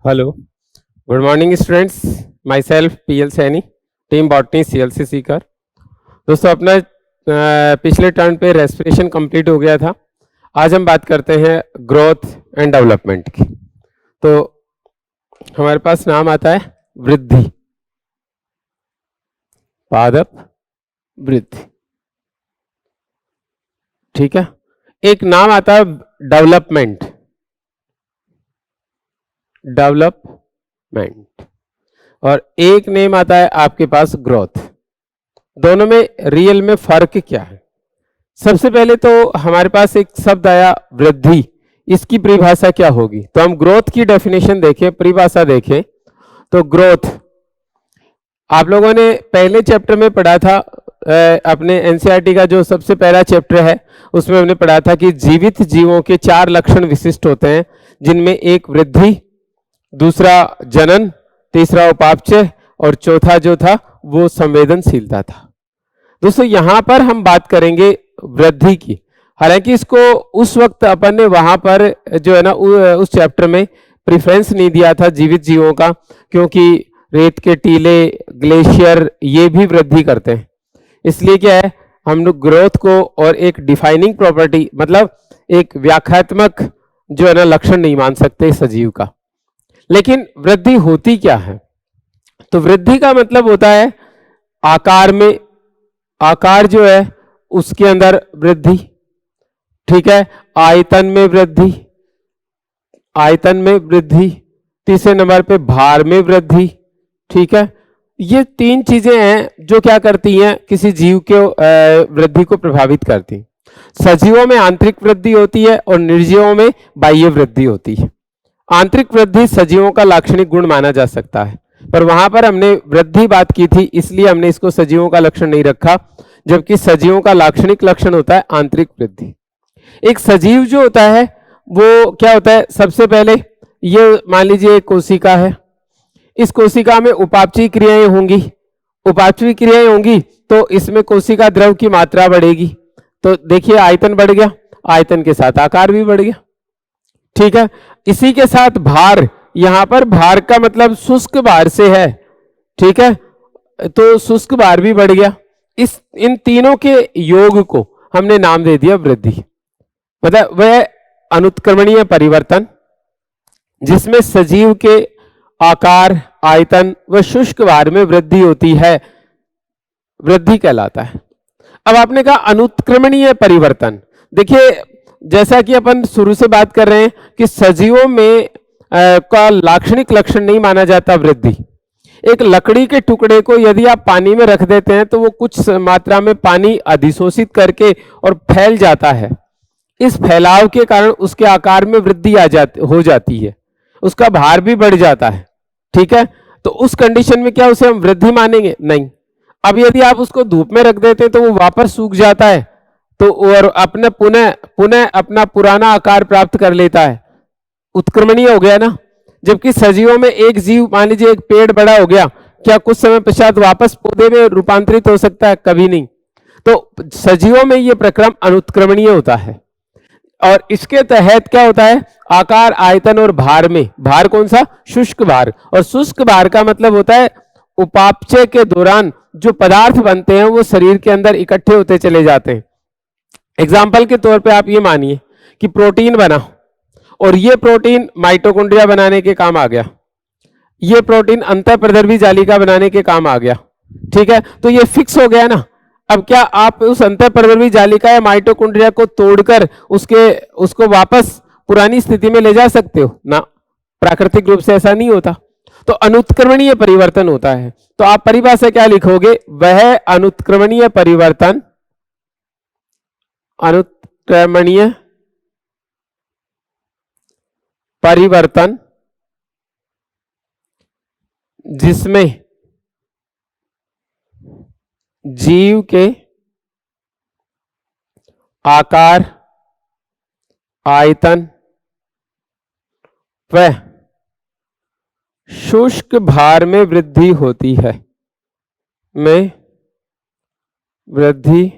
Hello, good morning students. My self PL Saini, team botany CLC Sikar. दोस्तों अपना पिछले turn पे रेस्पिरेशन कंप्लीट हो गया था। आज हम बात करते हैं ग्रोथ एंड डेवलपमेंट की। तो हमारे पास नाम आता है वृद्धि, पादप वृद्धि, ठीक है। एक नाम आता है डेवलपमेंट, और एक नेम आता है आपके पास ग्रोथ। दोनों में रियल में फर्क क्या है? सबसे पहले तो हमारे पास एक शब्द आया वृद्धि, इसकी परिभाषा क्या होगी? तो हम ग्रोथ की डेफिनेशन देखें, परिभाषा देखें तो ग्रोथ आप लोगों ने पहले चैप्टर में पढ़ा था। अपने एनसीईआरटी का जो सबसे पहला चैप्टर है उसमें हमने पढ़ा था कि जीवित जीवों के 4 लक्षण विशिष्ट होते हैं, जिनमें एक वृद्धि, दूसरा जनन, तीसरा उपापचय और चौथा जो था वो संवेदनशीलता था। दोस्तों यहां पर हम बात करेंगे वृद्धि की। हालांकि इसको उस वक्त अपन ने वहां पर जो है ना उस चैप्टर में प्रेफरेंस नहीं दिया था जीवित जीवों का, क्योंकि रेत के टीले, ग्लेशियर ये भी वृद्धि करते हैं। इसलिए क्या है, हम लोग ग्रोथ को और एक डिफाइनिंग प्रॉपर्टी मतलब एक व्याख्यात्मक जो है ना लक्षण नहीं मान सकते सजीव का। लेकिन वृद्धि होती क्या है? तो वृद्धि का मतलब होता है आकार में, आकार जो है उसके अंदर वृद्धि, ठीक है। आयतन में वृद्धि, आयतन में वृद्धि, तीसरे नंबर पे भार में वृद्धि, ठीक है। ये 3 चीजें हैं जो क्या करती हैं, किसी जीव के वृद्धि को प्रभावित करती। सजीवों में आंतरिक वृद्धि होती है और निर्जीवों में बाह्य वृद्धि होती है। आंतरिक वृद्धि सजीवों का लाक्षणिक गुण माना जा सकता है, पर वहां पर हमने वृद्धि बात की थी इसलिए हमने इसको सजीवों का लक्षण नहीं रखा, जबकि सजीवों का लाक्षणिक लक्षण होता है आंतरिक वृद्धि। एक सजीव जो होता है वो क्या होता है, सबसे पहले ये मान लीजिए एक कोशिका है, इस कोशिका में उपापचयी क्रियाएं होंगी, उपापचयी क्रियाएं होंगी तो इसमें कोशिका द्रव की मात्रा बढ़ेगी। तो देखिए आयतन बढ़ गया, आयतन के साथ आकार भी बढ़ गया, ठीक है। इसी के साथ भार, यहां पर भार का मतलब शुष्क भार से है, ठीक है, तो शुष्क भार भी बढ़ गया। इन तीनों के योग को हमने नाम दे दिया वृद्धि। मतलब वह अनुत्क्रमणीय परिवर्तन जिसमें सजीव के आकार, आयतन व शुष्क भार में वृद्धि होती है, वृद्धि कहलाता है। अब आपने कहा अनुत्क्रमणीय परिवर्तन, देखिए जैसा कि अपन शुरू से बात कर रहे हैं कि सजीवों में का लाक्षणिक लक्षण नहीं माना जाता वृद्धि। एक लकड़ी के टुकड़े को यदि आप पानी में रख देते हैं तो वो कुछ मात्रा में पानी अधिशोषित करके और फैल जाता है। इस फैलाव के कारण उसके आकार में वृद्धि हो जाती है, उसका भार भी बढ़ जाता है, ठीक है। तो उस कंडीशन में क्या उसे हम वृद्धि मानेंगे? नहीं। अब यदि आप उसको धूप में रख देते हैं तो वो वापस सूख जाता है, तो और अपने पुनः पुनः अपना पुराना आकार प्राप्त कर लेता है, उत्क्रमणीय हो गया ना। जबकि सजीवों में एक जीव मान लीजिए एक पेड़ बड़ा हो गया, क्या कुछ समय पश्चात वापस पौधे में रूपांतरित हो सकता है? कभी नहीं। तो सजीवों में यह प्रक्रम अनुत्क्रमणीय होता है। और इसके तहत क्या होता है, आकार, आयतन और भार में, भार कौन सा? शुष्क भार। और शुष्क भार का मतलब होता है उपापचय के दौरान जो पदार्थ बनते हैं वो शरीर के अंदर इकट्ठे होते चले जाते हैं। एग्जाम्पल के तौर पे आप ये मानिए कि प्रोटीन बना और ये प्रोटीन माइटोकॉन्ड्रिया बनाने के काम आ गया, ये प्रोटीन अंतःप्रदर्भी जालिका बनाने के काम आ गया, ठीक है। तो ये फिक्स हो गया ना। अब क्या आप उस अंतःप्रदर्भी जालिका या माइटोकॉन्ड्रिया को तोड़कर उसको वापस पुरानी स्थिति में ले जा सकते हो? ना, प्राकृतिक रूप से ऐसा नहीं होता। तो अनुत्क्रमणीय परिवर्तन होता है। तो आप परिभाषा क्या लिखोगे? वह अनुत्क्रमणीय परिवर्तन, अनुत्क्रमणीय परिवर्तन जिसमें जीव के आकार, आयतन व शुष्क भार में वृद्धि होती है, में वृद्धि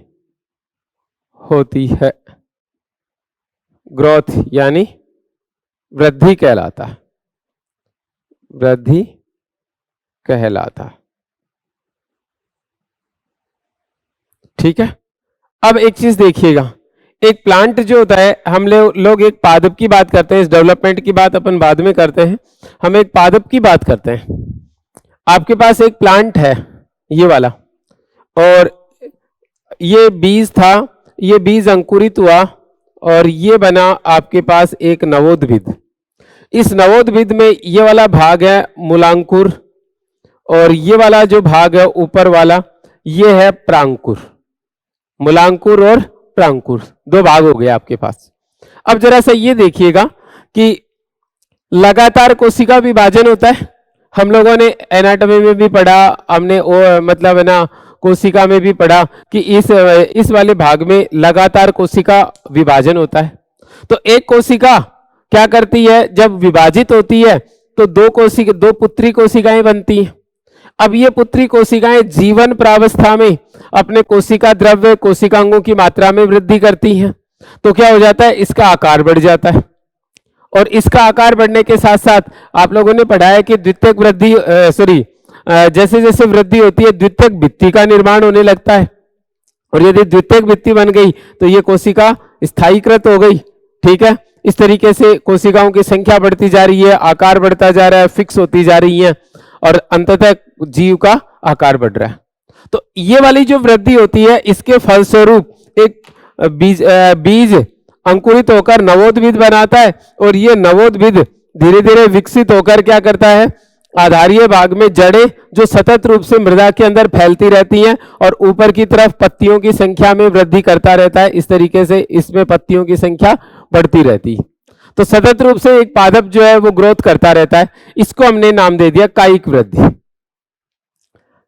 होती है, ग्रोथ यानी वृद्धि कहलाता है। वृद्धि कहलाता। ठीक है। अब एक चीज देखिएगा, एक प्लांट जो होता है, हम लोग एक पादप की बात करते हैं, इस डेवलपमेंट की बात अपन बाद में करते हैं, हम एक पादप की बात करते हैं। आपके पास एक प्लांट है ये वाला, और ये बीज था, ये बीज अंकुरित हुआ और ये बना आपके पास एक नवोद्भिद। इस नवोद्भिद में ये वाला भाग है मूलांकुर, और ये वाला जो भाग है ऊपर वाला ये है प्रांकुर। मूलांकुर और प्रांकुर दो भाग हो गए आपके पास। अब जरा सा ये देखिएगा कि लगातार कोशिका विभाजन होता है। हम लोगों ने एनाटॉमी में भी पढ़ा, हमने मतलब है ना कोशिका में भी पढ़ा कि इस वाले भाग में लगातार कोशिका विभाजन होता है। तो एक कोशिका क्या करती है, जब विभाजित होती है तो दो पुत्री कोशिकाएं बनती हैं। अब ये पुत्री कोशिकाएं जीवन प्रावस्था में अपने कोशिका द्रव्य कोशिकांगों की मात्रा में वृद्धि करती हैं। तो क्या हो जाता है, इसका आकार बढ़ जाता है, और इसका आकार बढ़ने के साथ साथ आप लोगों ने पढ़ा है कि द्वितीयक वृद्धि जैसे जैसे वृद्धि होती है द्वितीयक भित्ति का निर्माण होने लगता है, और यदि द्वितीयक भित्ति बन गई तो ये कोशिका स्थायीकृत हो गई। ठीक है, इस तरीके से कोशिकाओं की संख्या बढ़ती जा रही है, आकार बढ़ता जा रहा है, फिक्स होती जा रही है, और अंततः जीव का आकार बढ़ रहा है। तो ये वाली जो वृद्धि होती है इसके फलस्वरूप एक बीज अंकुरित होकर नवोद्भिद बनाता है, और ये नवोद्भिद धीरे धीरे विकसित होकर क्या करता है, आधारीय भाग में जड़ें जो सतत रूप से मृदा के अंदर फैलती रहती हैं और ऊपर की तरफ पत्तियों की संख्या में वृद्धि करता रहता है। इस तरीके से इसमें पत्तियों की संख्या बढ़ती रहती है। तो सतत रूप से एक पादप जो है वो ग्रोथ करता रहता है। इसको हमने नाम दे दिया कायिक वृद्धि।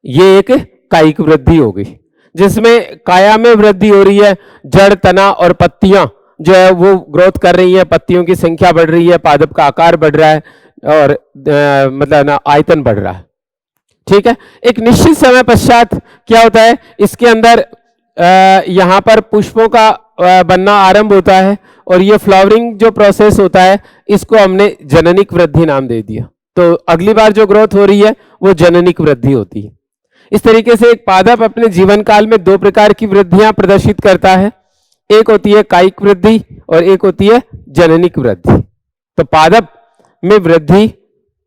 ये एक कायिक वृद्धि हो गई जिसमें काया में वृद्धि हो रही है, जड़ तना और पत्तियां जो है वो ग्रोथ कर रही है, पत्तियों की संख्या बढ़ रही है, पादप का आकार बढ़ रहा है, और मतलब ना आयतन बढ़ रहा है। ठीक है, एक निश्चित समय पश्चात क्या होता है, इसके अंदर यहाँ पर पुष्पों का बनना आरंभ होता है, और ये फ्लावरिंग जो प्रोसेस होता है इसको हमने जननिक वृद्धि नाम दे दिया। तो अगली बार जो ग्रोथ हो रही है वो जननिक वृद्धि होती है। इस तरीके से एक पादप अपने जीवन काल में दो प्रकार की वृद्धियां प्रदर्शित करता है, एक होती है कायिक वृद्धि और एक होती है जननिक वृद्धि। तो पादप में वृद्धि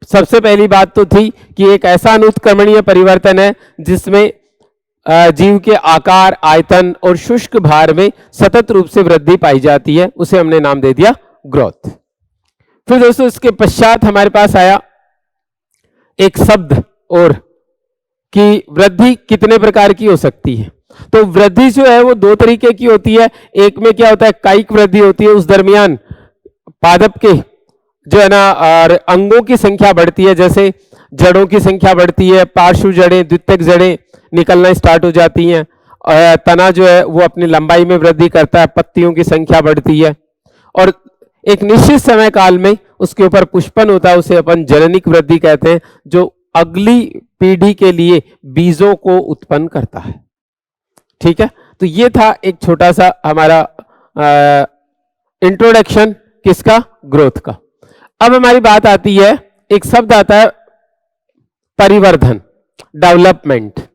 सबसे पहली बात तो थी कि एक ऐसा अनुत्क्रमणीय परिवर्तन है जिसमें जीव के आकार, आयतन और शुष्क भार में सतत रूप से वृद्धि पाई जाती है, उसे हमने नाम दे दिया ग्रोथ। फिर दोस्तों इसके पश्चात हमारे पास आया एक शब्द और कि वृद्धि कितने प्रकार की हो सकती है। तो वृद्धि जो है वो दो तरीके की होती है। एक में क्या होता है, कायिक वृद्धि होती है, उस दरमियान पादप के जो है ना और अंगों की संख्या बढ़ती है, जैसे जड़ों की संख्या बढ़ती है, पार्श्व जड़ें, द्वितीयक जड़ें निकलना स्टार्ट हो जाती हैं, तना जो है वो अपनी लंबाई में वृद्धि करता है, पत्तियों की संख्या बढ़ती है, और एक निश्चित समय काल में उसके ऊपर पुष्पन होता है, उसे अपन जननिक वृद्धि कहते हैं, जो अगली पीढ़ी के लिए बीजों को उत्पन्न करता है। ठीक है, तो ये था एक छोटा सा हमारा इंट्रोडक्शन किसका, ग्रोथ का। अब हमारी बात आती है, एक शब्द आता है परिवर्धन, डेवलपमेंट।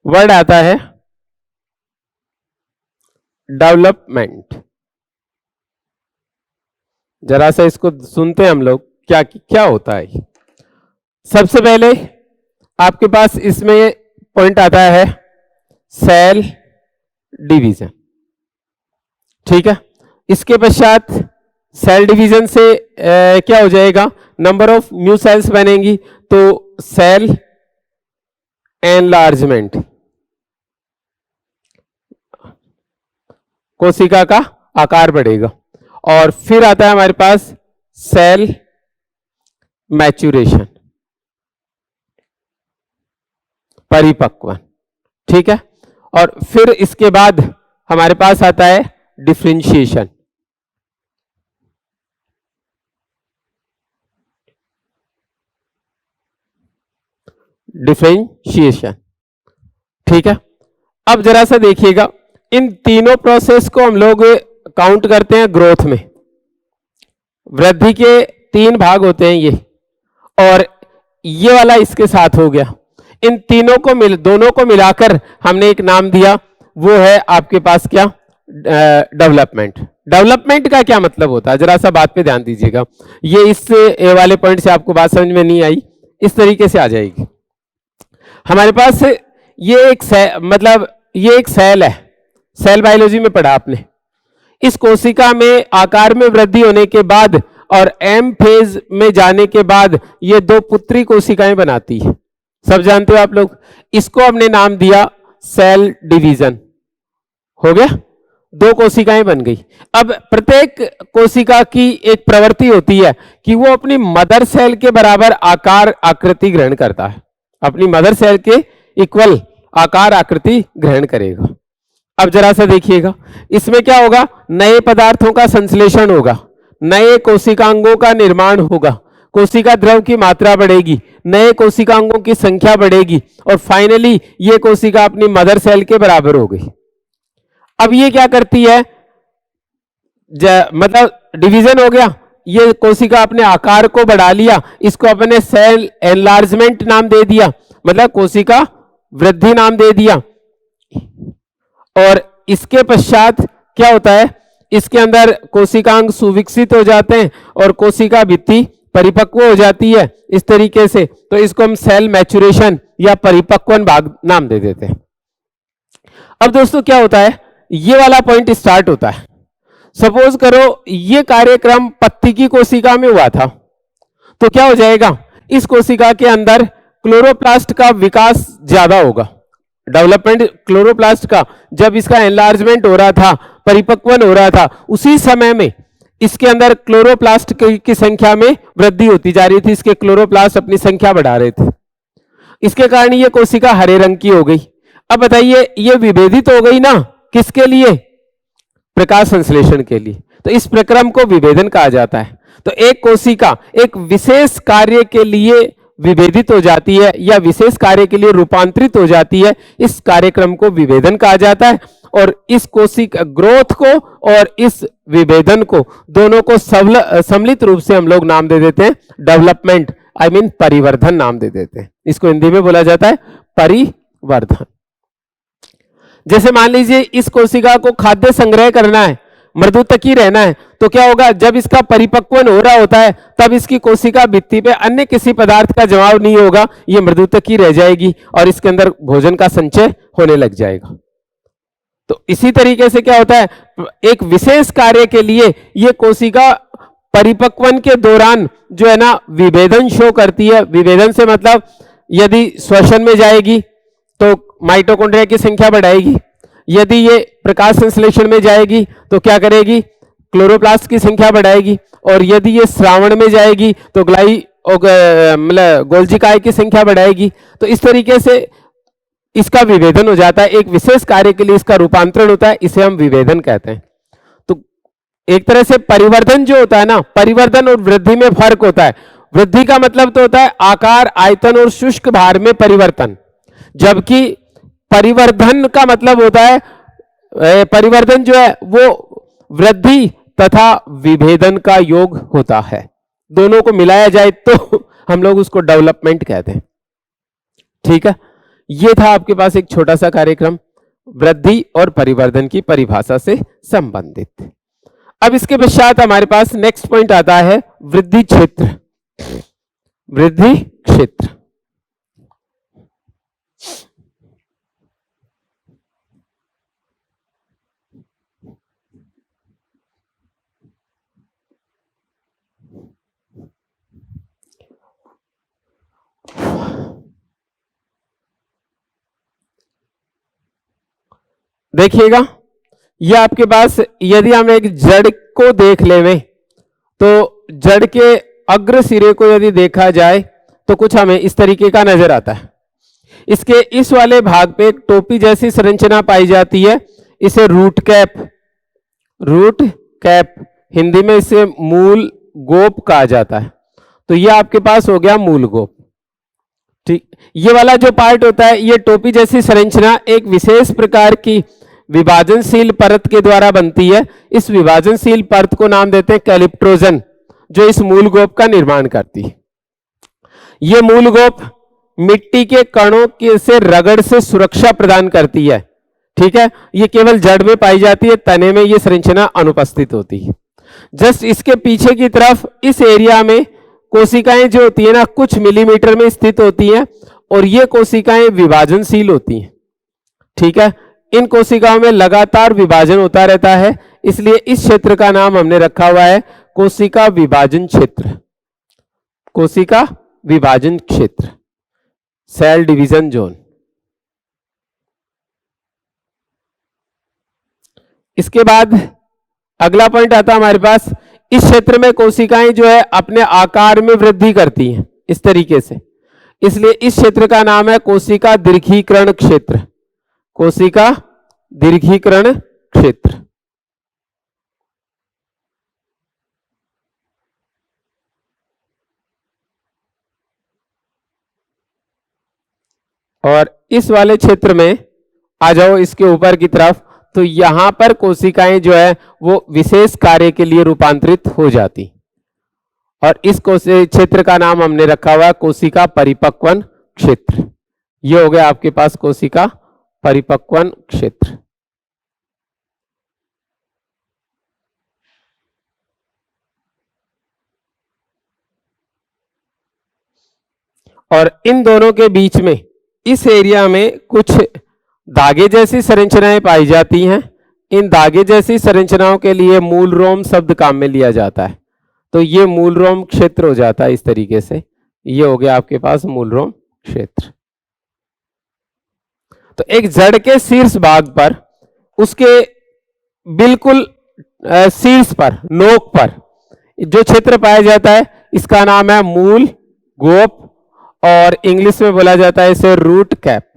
वर्ड आता है डेवलपमेंट। जरा सा इसको सुनते हैं हम लोग, क्या क्या होता है। सबसे पहले आपके पास इसमें पॉइंट आता है सेल डिवीजन। ठीक है, इसके पश्चात सेल डिवीजन से क्या हो जाएगा, नंबर ऑफ न्यू सेल्स बनेंगी, तो सेल एनलार्जमेंट, कोशिका का आकार बढ़ेगा। और फिर आता है हमारे पास सेल मैच्यूरेशन, परिपक्वन। ठीक है, और फिर इसके बाद हमारे पास आता है डिफरेंशिएशन। डिफरेंशिएशन, ठीक है। अब जरा सा देखिएगा, इन तीनों प्रोसेस को हम लोग काउंट करते हैं ग्रोथ में। वृद्धि के 3 भाग होते हैं ये, और ये वाला इसके साथ हो गया। इन तीनों को दोनों को मिलाकर हमने एक नाम दिया, वो है आपके पास क्या, डेवलपमेंट। डेवलपमेंट का क्या मतलब होता है, जरा सा बात पे ध्यान दीजिएगा। ये इस वाले पॉइंट से आपको बात समझ में नहीं आई, इस तरीके से आ जाएगी। हमारे पास ये एक मतलब ये एक सेल है, सेल बायोलॉजी में पढ़ा आपने। इस कोशिका में आकार में वृद्धि होने के बाद और एम फेज में जाने के बाद ये 2 पुत्री कोशिकाएं बनाती है, सब जानते हो आप लोग। इसको हमने नाम दिया सेल डिवीजन। हो गया, 2 कोशिकाएं बन गई। अब प्रत्येक कोशिका की एक प्रवृत्ति होती है कि वो अपनी मदर सेल के बराबर आकार आकृति ग्रहण करता है, अपनी मदर सेल के इक्वल आकार आकृति ग्रहण करेगा। अब जरा सा देखिएगा, इसमें क्या होगा, नए पदार्थों का संश्लेषण होगा, नए कोशिकांगों का निर्माण होगा, कोशिका द्रव की मात्रा बढ़ेगी, नए कोशिकांगों की संख्या बढ़ेगी, और फाइनली ये कोशिका अपनी मदर सेल के बराबर हो गई। अब ये क्या करती है, मतलब डिवीजन हो गया, ये कोशिका अपने आकार को बढ़ा लिया, इसको अपने सेल एनलार्जमेंट नाम दे दिया, मतलब कोशिका वृद्धि नाम दे दिया। और इसके पश्चात क्या होता है, इसके अंदर कोशिकांग सुविकसित हो जाते हैं और कोशिका भित्ति परिपक्व हो जाती है इस तरीके से। तो इसको हम सेल मैच्योरेशन या परिपक्वन भाग नाम दे देते हैं। अब दोस्तों क्या होता है, ये वाला पॉइंट स्टार्ट होता है। सपोज करो ये कार्यक्रम पत्ती की कोशिका में हुआ था, तो क्या हो जाएगा, इस कोशिका के अंदर क्लोरोप्लास्ट का विकास ज्यादा होगा, डेवलपमेंट क्लोरोप्लास्ट का। जब इसका एनलार्जमेंट हो रहा था, परिपक्वन हो रहा था, उसी समय में इसके अंदर क्लोरोप्लास्ट की संख्या में वृद्धि होती जा रही थी, इसके क्लोरोप्लास्ट अपनी संख्या बढ़ा रहे थे। इसके कारण ये कोशिका हरे रंग की हो गई। अब बताइए, ये विभेदित हो गई ना, किसके लिए, प्रकाश संश्लेषण के लिए। तो इस प्रक्रम को विभेदन कहा जाता है। तो एक कोशिका एक विशेष कार्य के लिए विभेदित हो जाती है या विशेष कार्य के लिए रूपांतरित हो जाती है, इस कार्यक्रम को विभेदन कहा जाता है। और इस कोशिका ग्रोथ को और इस विभेदन को दोनों को सम्मिलित रूप से हम लोग नाम दे देते हैं डेवलपमेंट, आई मीन परिवर्धन नाम दे देते हैं। इसको हिंदी में बोला जाता है परिवर्धन। जैसे मान लीजिए इस कोशिका को खाद्य संग्रह करना है, मृदुतकी रहना है, तो क्या होगा, जब इसका परिपक्वन हो रहा होता है तब इसकी कोशिका भित्ति पे अन्य किसी पदार्थ का जमाव नहीं होगा, ये मृदुतकी रह जाएगी और इसके अंदर भोजन का संचय होने लग जाएगा। तो इसी तरीके से क्या होता है, एक विशेष कार्य के लिए ये कोशिका परिपक्वन के दौरान जो है ना विभेदन शो करती है। विभेदन से मतलब यदि श्वसन में जाएगी तो माइटोकॉन्ड्रिया की संख्या बढ़ाएगी, यदि ये प्रकाश संश्लेषण में जाएगी तो क्या करेगी, क्लोरोप्लास्ट की संख्या बढ़ाएगी, और यदि ये श्रावण में जाएगी तो मतलब गोल्जिकाय की संख्या बढ़ाएगी। तो इस तरीके से इसका विभेदन हो जाता है, एक विशेष कार्य के लिए इसका रूपांतरण होता है, इसे हम विभेदन कहते हैं। तो एक तरह से परिवर्धन जो होता है ना, परिवर्धन और वृद्धि में फर्क होता है। वृद्धि का मतलब तो होता है आकार, आयतन और शुष्क भार में परिवर्तन, जबकि परिवर्धन का मतलब होता है, परिवर्धन जो है वो वृद्धि तथा विभेदन का योग होता है। दोनों को मिलाया जाए तो हम लोग उसको डेवलपमेंट कहते हैं। ठीक है, ये था आपके पास एक छोटा सा कार्यक्रम वृद्धि और परिवर्धन की परिभाषा से संबंधित। अब इसके पश्चात हमारे पास नेक्स्ट पॉइंट आता है वृद्धि क्षेत्र। वृद्धि क्षेत्र देखिएगा, ये आपके पास यदि हम एक जड़ को देख लेवें तो जड़ के अग्र सिरे को यदि देखा जाए तो कुछ हमें इस तरीके का नजर आता है। इसके इस वाले भाग पे एक टोपी जैसी संरचना पाई जाती है, इसे root cap, root cap Hindi में इसे मूल गोप कहा जाता है। तो ये आपके पास हो गया मूल गोप। ठीक, ये वाला जो पार्ट होता है, ये टोपी जैसी संरचना एक विशेष प्रकार की विभाजनशील परत के द्वारा बनती है। इस विभाजनशील परत को नाम देते हैं कैलिप्ट्रोजन, जो इस मूल गोप का निर्माण करती है। ये मूल गोप मिट्टी के कणों के से रगड़ से सुरक्षा प्रदान करती है। ठीक है, ये केवल जड़ में पाई जाती है, तने में ये संरचना अनुपस्थित होती है। जस्ट इसके पीछे की तरफ इस एरिया में कोशिकाएं जो होती है ना, कुछ मिलीमीटर में स्थित होती हैं, और ये कोशिकाएं विभाजनशील होती हैं। ठीक है, इन कोशिकाओं में लगातार विभाजन होता रहता है, इसलिए इस क्षेत्र का नाम हमने रखा हुआ है कोशिका विभाजन क्षेत्र। कोशिका विभाजन क्षेत्र, सेल डिवीजन जोन। इसके बाद अगला पॉइंट आता है हमारे पास, इस क्षेत्र में कोशिकाएं जो है अपने आकार में वृद्धि करती हैं इस तरीके से, इसलिए इस क्षेत्र का नाम है कोशिका दीर्घीकरण क्षेत्र। कोशिका दीर्घीकरण क्षेत्र। और इस वाले क्षेत्र में आ जाओ, इसके ऊपर की तरफ, तो यहां पर कोशिकाएं जो है वो विशेष कार्य के लिए रूपांतरित हो जाती, और इस क्षेत्र का नाम हमने रखा हुआ है कोशिका परिपक्वन क्षेत्र। ये हो गया आपके पास कोशिका परिपक्वन क्षेत्र। और इन दोनों के बीच में इस एरिया में कुछ धागे जैसी संरचनाएं पाई जाती हैं। इन धागे जैसी संरचनाओं के लिए मूल रोम शब्द काम में लिया जाता है, तो ये मूल रोम क्षेत्र हो जाता है इस तरीके से। ये हो गया आपके पास मूल रोम क्षेत्र। तो एक जड़ के शीर्ष भाग पर, उसके बिल्कुल शीर्ष पर, नोक पर जो क्षेत्र पाया जाता है, इसका नाम है मूल गोप, और इंग्लिश में बोला जाता है इसे रूट कैप।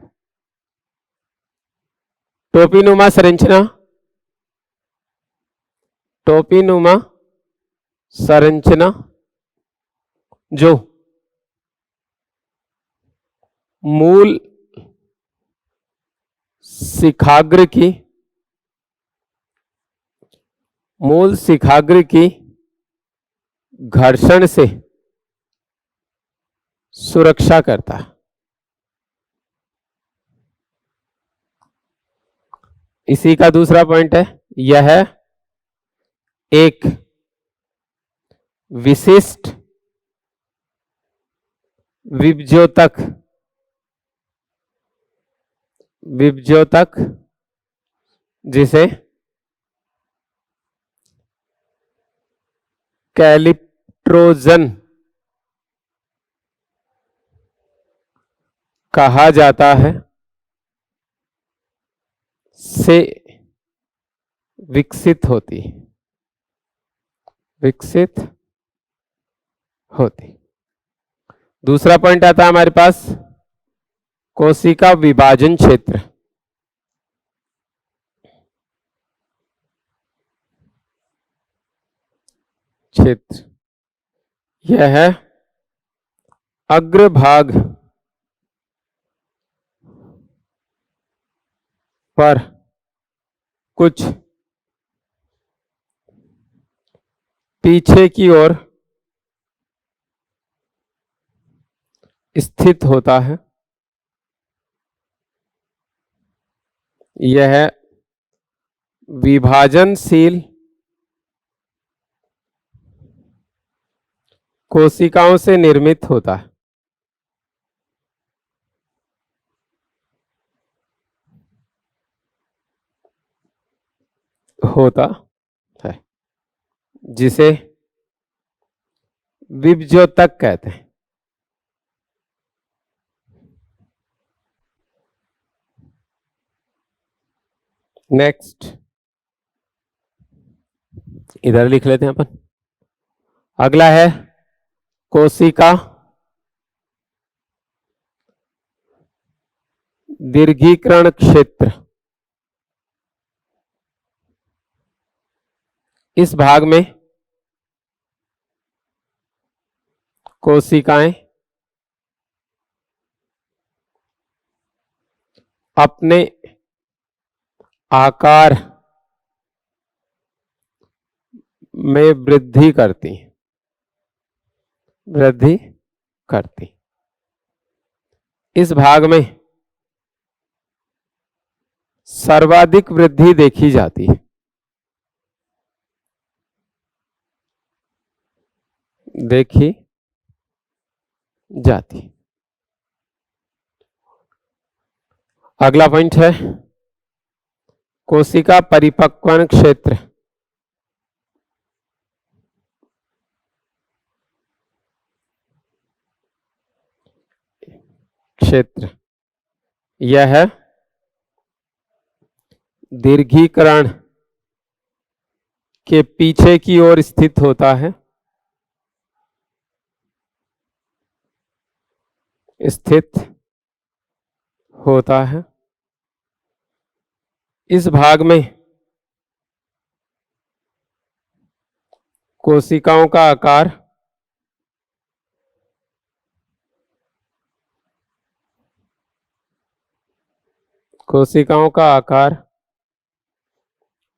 टोपीनुमा संरचना, टोपीनुमा संरचना जो मूल शिखाग्र की, मूल शिखाग्र की घर्षण से सुरक्षा करता है। इसी का दूसरा पॉइंट है, यह एक विशिष्ट विभज्योतक, विभज्योतक जिसे कैलिप्ट्रोजन कहा जाता है, से विकसित होती, विकसित होती। दूसरा पॉइंट आता है हमारे पास कोशिका विभाजन क्षेत्र। क्षेत्र यह है अग्रभाग पर कुछ पीछे की ओर स्थित होता है। यह विभाजनशील कोशिकाओं से निर्मित होता है। होता है, जिसे विभज्योतक कहते हैं। नेक्स्ट, इधर लिख लेते हैं अपन। अगला है कोशिका दीर्घीकरण क्षेत्र। इस भाग में कोशिकाएं अपने आकार में वृद्धि करती इस भाग में सर्वाधिक वृद्धि देखी जाती है। अगला पॉइंट है कोशिका परिपक्वन क्षेत्र। यह दीर्घीकरण के पीछे की ओर स्थित होता है। इस भाग में कोशिकाओं का आकार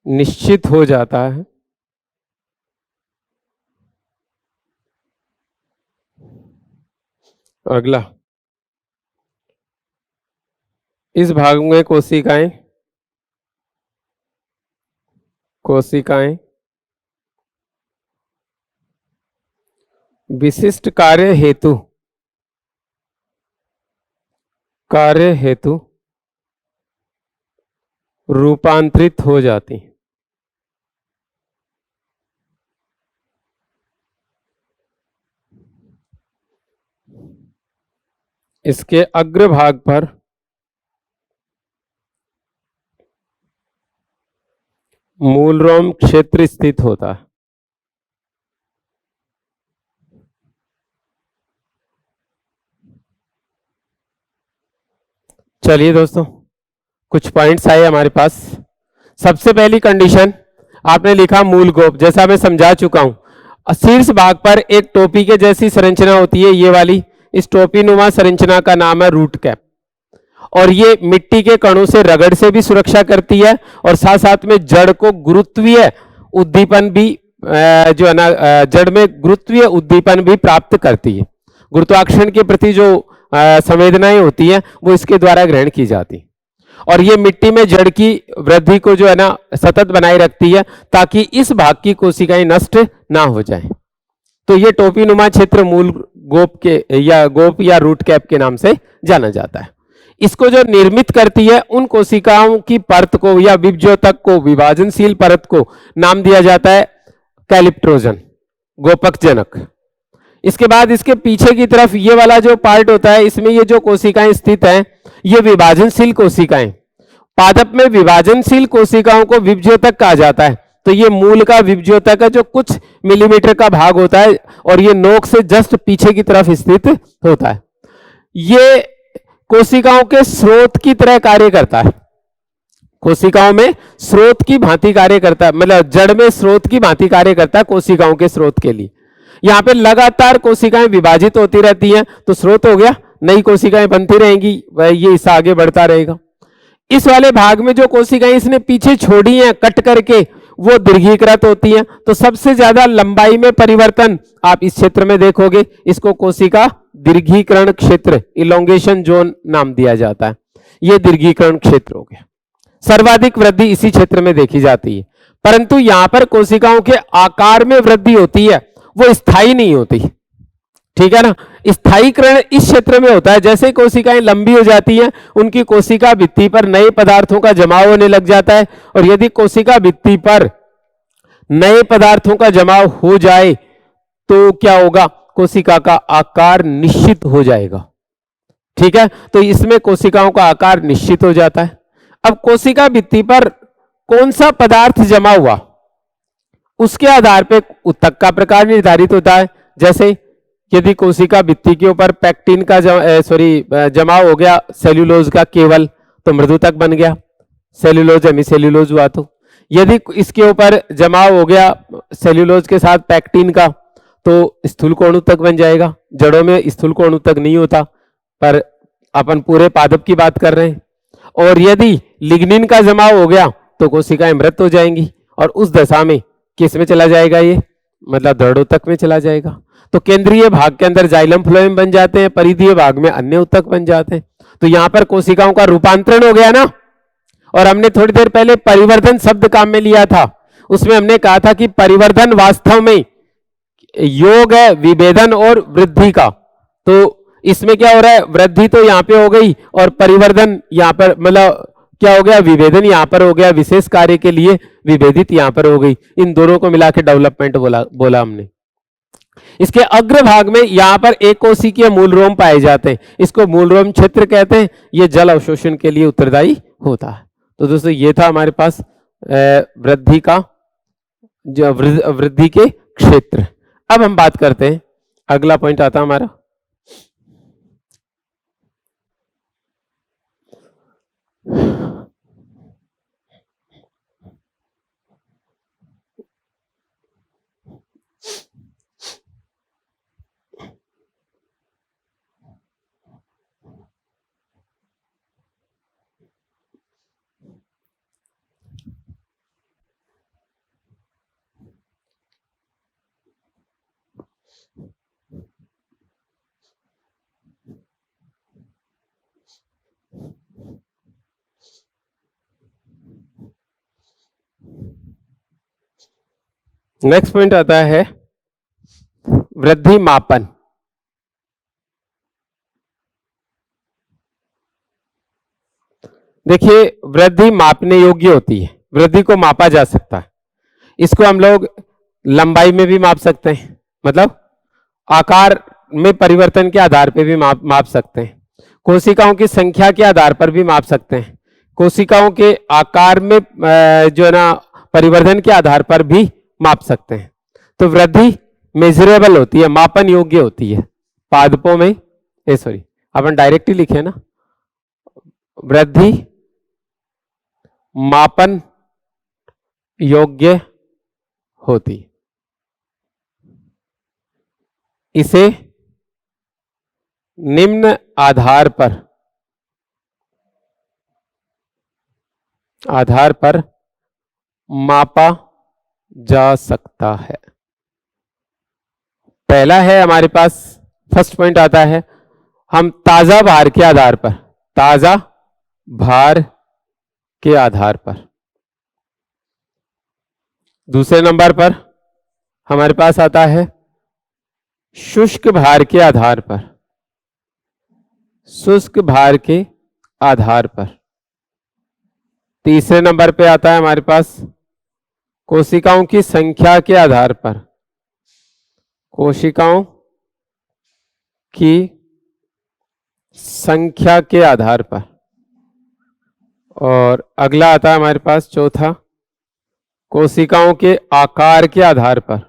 निश्चित हो जाता है। अगला, इस भाग में कोशिकाएं विशिष्ट कार्य हेतु रूपांतरित हो जाती। इसके अग्रभाग पर मूलरोम क्षेत्र स्थित होता है। चलिए दोस्तों, कुछ पॉइंट्स आए हमारे पास। सबसे पहली कंडीशन आपने लिखा मूल गोप, जैसा मैं समझा चुका हूं। शीर्ष भाग पर एक टोपी के जैसी संरचना होती है, ये वाली। इस टोपी नुमा संरचना का नाम है रूट कैप, और ये मिट्टी के कणों से रगड़ से भी सुरक्षा करती है, और साथ साथ में जड़ को गुरुत्वीय उद्दीपन भी जो है ना, जड़ में गुरुत्वीय उद्दीपन भी प्राप्त करती है। गुरुत्वाकर्षण के प्रति जो संवेदनाएं होती है वो इसके द्वारा ग्रहण की जाती, और ये मिट्टी में जड़ की वृद्धि को जो है ना सतत बनाए रखती है, ताकि इस भाग की कोशिकाएं नष्ट ना हो जाएं। तो ये टोपी नुमा क्षेत्र मूल गोप या रूट कैप के नाम से जाना जाता है। इसको जो निर्मित करती है उन कोशिकाओं की परत को या विभज्योतक को, विभाजनशील परत को नाम दिया जाता है कैलिप्ट्रोजन, गोपक जनक। इसके बाद इसके पीछे की तरफ ये वाला जो पार्ट होता है, इसमें ये जो कोशिकाएं स्थित हैं, ये विभाजनशील कोशिकाएं। पादप में विभाजनशील कोशिकाओं को विभज्योतक कहा जाता है। तो ये मूल का विभज्योतक है, जो कुछ मिलीमीटर का भाग होता है, और ये नोक से जस्ट पीछे की तरफ स्थित होता है। ये कोशिकाओं के स्रोत की तरह कार्य करता है। कोशिकाओं में स्रोत की भांति कार्य करता है, मतलब जड़ में स्रोत की भांति कार्य करता है कोशिकाओं के स्रोत के लिए। यहां पे लगातार कोशिकाएं विभाजित होती रहती हैं, तो स्रोत हो गया, नई कोशिकाएं बनती रहेंगी, वह ये हिस्सा आगे बढ़ता रहेगा। इस वाले भाग में जो कोशिकाएं इसने पीछे छोड़ी हैं कट करके, वो दीर्घीकृत होती हैं। तो सबसे ज्यादा लंबाई में परिवर्तन आप इस क्षेत्र में देखोगे, इसको कोशिका दीर्घीकरण क्षेत्र, इलोंगेशन जोन नाम दिया जाता है। यह दीर्घीकरण क्षेत्र हो गया। सर्वाधिक वृद्धि इसी क्षेत्र में देखी जाती है, परंतु यहां पर कोशिकाओं के आकार में वृद्धि होती है, वो स्थायी नहीं होती। ठीक है ना, स्थायीकरण इस क्षेत्र में होता है। जैसे कोशिकाएं लंबी हो जाती हैं, उनकी कोशिका भित्ति पर नए पदार्थों का जमाव होने लग जाता है, और यदि कोशिका भित्ति पर नए पदार्थों का जमाव हो जाए तो क्या होगा, कोशिका का आकार निश्चित हो जाएगा। ठीक है, तो इसमें कोशिकाओं का आकार निश्चित हो जाता है। अब कोशिका भित्ति पर कौन सा पदार्थ जमा हुआ, उसके आधार पर ऊतक का प्रकार निर्धारित होता है। जैसे यदि कोशिका भित्ति के ऊपर पैक्टिन का जमाव हो गया, सेल्यूलोज का केवल, तो मृदुतक बन गया, सेल्यूलोज हेमीसेल्यूलोज हुआ। तो यदि इसके ऊपर जमाव हो गया सेल्यूलोज के साथ पैक्टिन का, तो स्थूल कोणुतक बन जाएगा। जड़ों में स्थूल कोणुतक नहीं होता, पर अपन पूरे पादप की बात कर रहे हैं। और यदि लिग्निन का जमाव हो गया तो कोशिकाएं मृत हो जाएंगी और उस दशा में किस में चला जाएगा, ये मतलब दृढ़ ऊतक में चला जाएगा। तो केंद्रीय भाग के अंदर जाइलम फ्लोएम बन जाते हैं, परिधीय भाग में अन्य ऊतक बन जाते हैं। तो यहां पर कोशिकाओं का रूपांतरण हो गया ना। और हमने थोड़ी देर पहले परिवर्धन शब्द काम में लिया था, उसमें हमने कहा था कि परिवर्धन वास्तव में योग है विभेदन और वृद्धि का। तो इसमें क्या हो रहा है, वृद्धि तो यहाँ पे हो गई और परिवर्धन यहाँ पर मतलब क्या हो गया, विभेदन यहाँ पर हो गया, विशेष कार्य के लिए विभेदित यहाँ पर हो गई। इन दोनों को मिला के डेवलपमेंट बोला हमने। इसके अग्र भाग में यहाँ पर एक कोशिकीय मूलरोम पाए जाते हैं, इसको मूलरोम क्षेत्र कहते हैं। ये जल अवशोषण के लिए उत्तरदायी होता है। तो दोस्तों ये था हमारे पास वृद्धि का जो वृद्धि के क्षेत्र। अब हम बात करते हैं, अगला पॉइंट आता है हमारा नेक्स्ट पॉइंट आता है वृद्धि मापन। देखिए वृद्धि मापने योग्य होती है, वृद्धि को मापा जा सकता है। इसको हम लोग लंबाई में भी माप सकते हैं, मतलब आकार में परिवर्तन के आधार पर भी माप सकते हैं। कोशिकाओं की संख्या के आधार पर भी माप सकते हैं। कोशिकाओं के आकार में जो है ना परिवर्धन के आधार पर भी माप सकते हैं। तो वृद्धि मेजरेबल होती है, मापन योग्य होती है। पादपों में सॉरी अपन डायरेक्ट ही लिखे ना, वृद्धि मापन योग्य होती, इसे निम्न आधार पर मापा जा सकता है। पहला है हमारे पास, फर्स्ट पॉइंट आता है हम ताजा भार के आधार पर, ताजा भार के आधार पर। दूसरे नंबर पर हमारे पास आता है शुष्क भार के आधार पर, शुष्क भार के आधार पर। तीसरे नंबर पे आता है हमारे पास कोशिकाओं की संख्या के आधार पर, कोशिकाओं की संख्या के आधार पर। और अगला आता है हमारे पास चौथा, कोशिकाओं के आकार के आधार पर,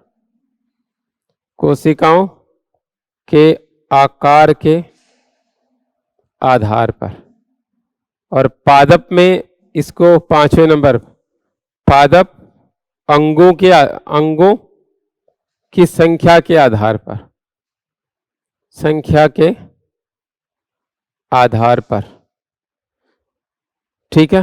कोशिकाओं के आकार के आधार पर। और पादप में इसको पांचवें नंबर, पादप अंगों की संख्या के आधार पर, संख्या के आधार पर। ठीक है,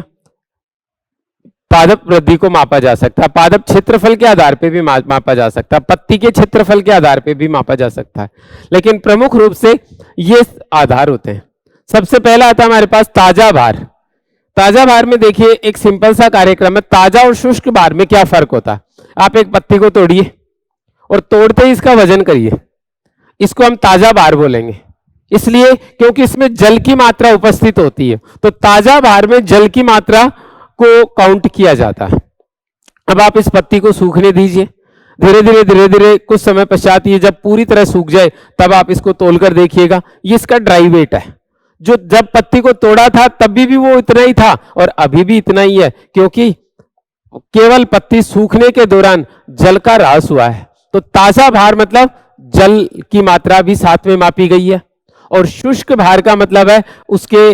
पादप वृद्धि को मापा जा सकता है, पादप क्षेत्रफल के आधार पे भी मापा जा सकता है, पत्ती के क्षेत्रफल के आधार पे भी मापा जा सकता है, लेकिन प्रमुख रूप से ये आधार होते हैं। सबसे पहला आता है हमारे पास ताजा भार। ताजा भार में देखिए एक सिंपल सा कार्यक्रम है। ताजा और शुष्क भार में क्या फर्क होता है, आप एक पत्ती को तोड़िए और तोड़ते ही इसका वजन करिए, इसको हम ताजा भार बोलेंगे, इसलिए क्योंकि इसमें जल की मात्रा उपस्थित होती है। तो ताजा भार में जल की मात्रा को काउंट किया जाता है। अब आप इस पत्ती को सूखने दीजिए, धीरे धीरे कुछ समय पश्चात ये जब पूरी तरह सूख जाए तब आप इसको तोलकर देखिएगा, ये इसका ड्राई वेट है। जो जब पत्ती को तोड़ा था तब भी वो इतना ही था और अभी भी इतना ही है, क्योंकि केवल पत्ती सूखने के दौरान जल का ह्रास हुआ है। तो ताजा भार मतलब जल की मात्रा भी साथ में मापी गई है, और शुष्क भार का मतलब है उसके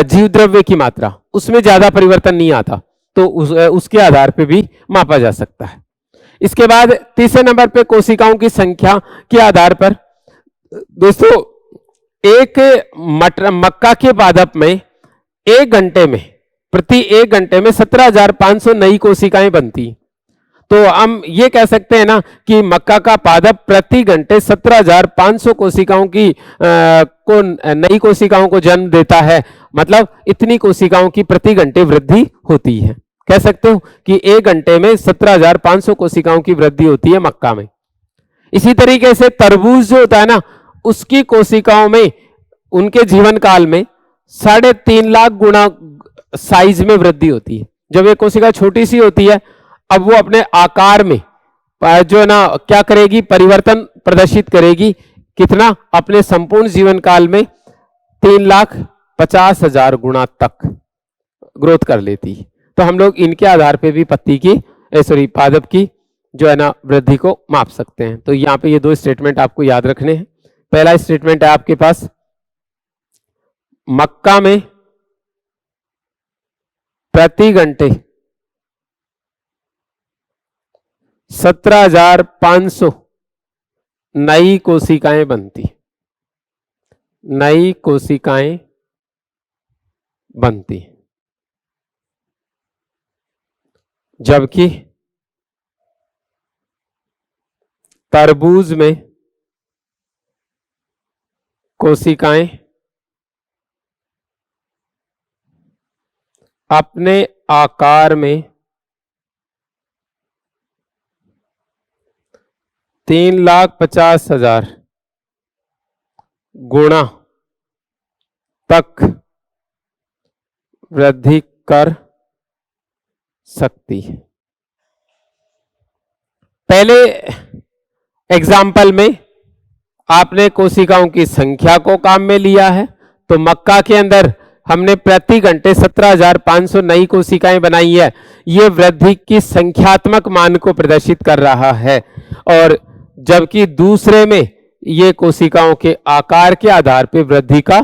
जीव द्रव्य की मात्रा, उसमें ज्यादा परिवर्तन नहीं आता, तो उसके आधार पर भी मापा जा सकता है। इसके बाद तीसरे नंबर पे कोशिकाओं की संख्या के आधार पर। दोस्तों एक मक्का के पादप में एक घंटे में, प्रति एक घंटे में 17,500 नई कोशिकाएं बनती। तो हम ये कह सकते हैं ना कि मक्का का पादप प्रति घंटे 17,500 कोशिकाओं की नई कोशिकाओं को जन्म देता है। मतलब इतनी कोशिकाओं की प्रति घंटे वृद्धि होती है। कह सकते हो कि एक घंटे में 17,500 कोशिकाओं की वृद्धि होती है मक्का में। इसी तरीके से तरबूज जो होता है ना, उसकी कोशिकाओं में उनके जीवन काल में 3.5 लाख गुना साइज में वृद्धि होती है। जब ये कोशिका छोटी सी होती है, अब वो अपने आकार में जो है ना क्या करेगी, परिवर्तन प्रदर्शित करेगी। कितना? अपने संपूर्ण जीवन काल में 3,50,000 गुना तक ग्रोथ कर लेती है। तो हम लोग इनके आधार पे भी पत्ती की पादप की जो है ना वृद्धि को माप सकते हैं। तो यहाँ पे ये दो स्टेटमेंट आपको याद रखने हैं। पहला स्टेटमेंट है आपके पास, मक्का में प्रति घंटे 17,500 नई कोशिकाएं बनती, नई कोशिकाएं बनती, जबकि तरबूज में कोशिकाएं अपने आकार में 3,50,000 गुणा तक वृद्धि कर सकती है। पहले एग्जाम्पल में आपने कोशिकाओं की संख्या को काम में लिया है, तो मक्का के अंदर हमने प्रति घंटे 17,500 नई कोशिकाएं बनाई है। ये वृद्धि की संख्यात्मक मान को प्रदर्शित कर रहा है, और जबकि दूसरे में ये कोशिकाओं के आकार के आधार पर वृद्धि का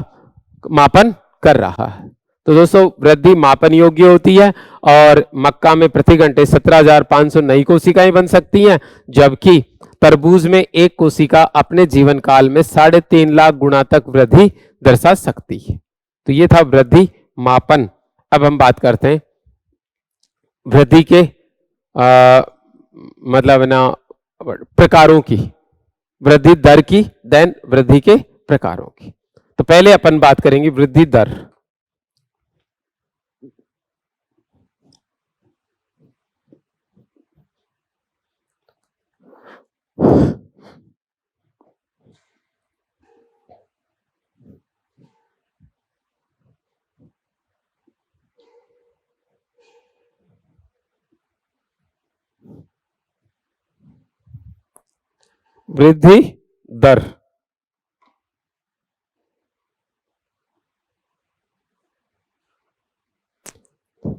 मापन कर रहा है। तो दोस्तों वृद्धि मापन योग्य होती है, और मक्का में प्रति घंटे 17,500 नई कोशिकाएं बन सकती हैं, जबकि तरबूज में एक कोशिका अपने जीवन काल में 3.5 लाख गुना तक वृद्धि दर्शा सकती है। तो ये था वृद्धि मापन। अब हम बात करते हैं वृद्धि के मतलब ना प्रकारों की, वृद्धि दर की, देन वृद्धि के प्रकारों की। तो पहले अपन बात करेंगे वृद्धि दर। वृद्धि दर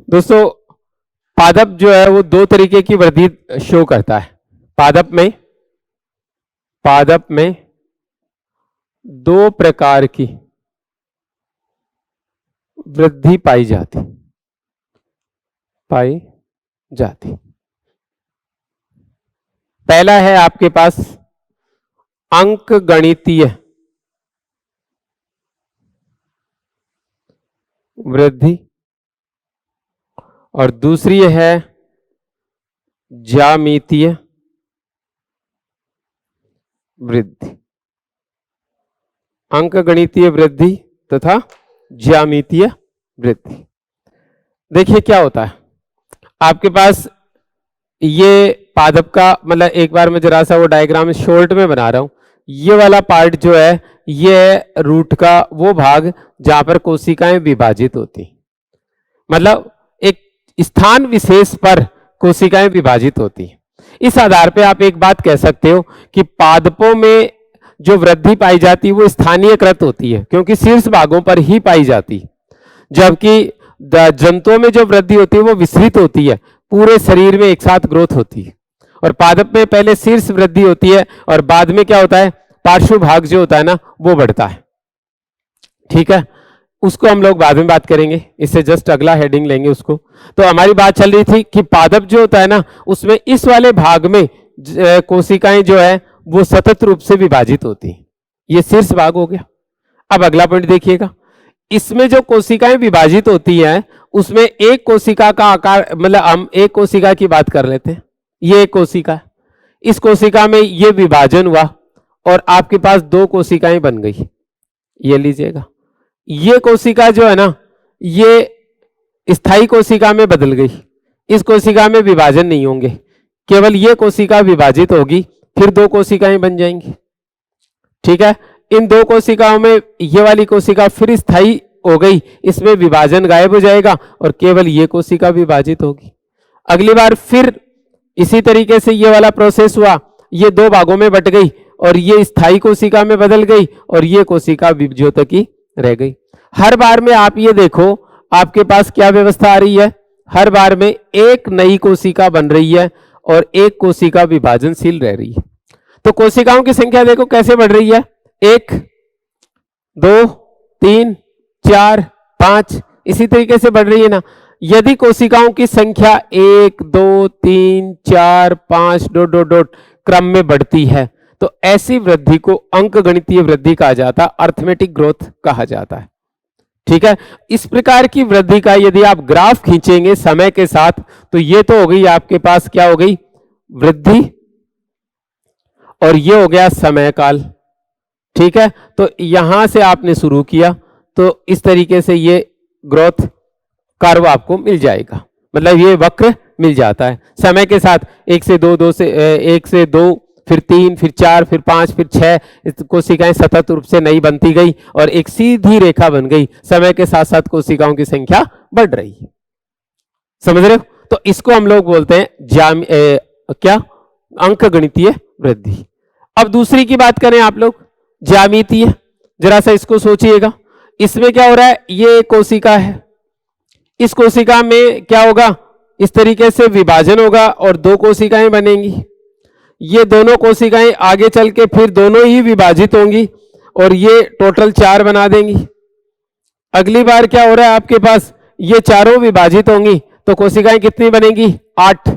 दोस्तों, पादप जो है वो दो तरीके की वृद्धि शो करता है। पादप में दो प्रकार की वृद्धि पाई जाती। पहला है आपके पास अंकगणितीय वृद्धि, और दूसरी है ज्यामितीय वृद्धि। अंकगणितीय वृद्धि तथा ज्यामितीय वृद्धि। देखिए क्या होता है आपके पास, ये पादप का मतलब एक बार मैं जरा सा वो डायग्राम शॉर्ट में बना रहा हूं। ये वाला पार्ट जो है ये रूट का वो भाग जहां पर कोशिकाएं विभाजित होती, मतलब एक स्थान विशेष पर कोशिकाएं विभाजित होती। इस आधार पे आप एक बात कह सकते हो कि पादपों में जो वृद्धि पाई जाती है वो स्थानीयकृत होती है, क्योंकि शीर्ष भागों पर ही पाई जाती, जबकि जंतुओं में जो वृद्धि होती है वो विस्तृत होती है, पूरे शरीर में एक साथ ग्रोथ होती है। और पादप में पहले शीर्ष वृद्धि होती है और बाद में क्या होता है, पार्श्व भाग जो होता है ना वो बढ़ता है। ठीक है, उसको हम लोग बाद में बात करेंगे, इससे जस्ट अगला हेडिंग लेंगे उसको। तो हमारी बात चल रही थी कि पादप जो होता है ना उसमें इस वाले भाग में कोशिकाएं जो है वो सतत रूप से विभाजित होती हैं। ये शीर्ष भाग हो गया। अब अगला पॉइंट देखिएगा, इसमें जो कोशिकाएं विभाजित होती हैं उसमें एक कोशिका का आकार, मतलब हम एक कोशिका की बात कर लेते हैं, ये एक कोशिका है, इस कोशिका में ये विभाजन हुआ और आपके पास दो कोशिकाएं बन गई, ये लीजिएगा, ये कोशिका जो है ना ये स्थायी कोशिका में बदल गई, इस कोशिका में विभाजन नहीं होंगे, केवल ये कोशिका विभाजित होगी, फिर दो कोशिकाएं बन जाएंगी। ठीक है, इन दो कोशिकाओं में ये वाली कोशिका फिर स्थायी हो गई, इसमें विभाजन गायब हो जाएगा और केवल ये कोशिका विभाजित होगी। अगली बार फिर इसी तरीके से ये वाला प्रोसेस हुआ, ये दो भागों में बट गई और ये स्थायी कोशिका में बदल गई और ये कोशिका विभज्योतकी रह गई। हर बार में आप ये देखो आपके पास क्या व्यवस्था आ रही है, हर बार में एक नई कोशिका बन रही है और एक कोशिका विभाजनशील रह रही है। तो कोशिकाओं की संख्या देखो कैसे बढ़ रही है, 1 2 3 4 5 इसी तरीके से बढ़ रही है ना। यदि कोशिकाओं की संख्या 1 2 3 4 5 डॉट डॉट डॉट क्रम में बढ़ती है तो ऐसी वृद्धि को अंकगणितीय वृद्धि कहा जाता है, अर्थमेटिक ग्रोथ कहा जाता है। ठीक है, इस प्रकार की वृद्धि का यदि आप ग्राफ खींचेंगे समय के साथ तो ये तो हो गई आपके पास, क्या हो गई, वृद्धि, और ये हो गया समय काल। ठीक है, तो यहां से आपने शुरू किया तो इस तरीके से ये ग्रोथ कर्व आपको मिल जाएगा, मतलब ये वक्र मिल जाता है समय के साथ, 1 से 2 2 से 1 से 2 फिर 3 फिर 4 फिर 5 फिर 6 कोशिकाएं सतत रूप से नई बनती गई और एक सीधी रेखा बन गई, समय के साथ साथ कोशिकाओं की संख्या बढ़ रही है। समझ रहे हो? तो इसको हम लोग बोलते हैं क्या, अंकगणितीय वृद्धि। अब दूसरी की बात करें आप लोग, ज्यामितीय। जरा सा इसको सोचिएगा, इसमें क्या हो रहा है, ये कोशिका है, इस कोशिका में क्या होगा, इस तरीके से विभाजन होगा और दो कोशिकाएं बनेंगी, ये दोनों कोशिकाएं आगे चल के फिर दोनों ही विभाजित होंगी और ये टोटल 4 बना देंगी। अगली बार क्या हो रहा है आपके पास, ये चारों विभाजित होंगी तो कोशिकाएं कितनी बनेंगी, 8।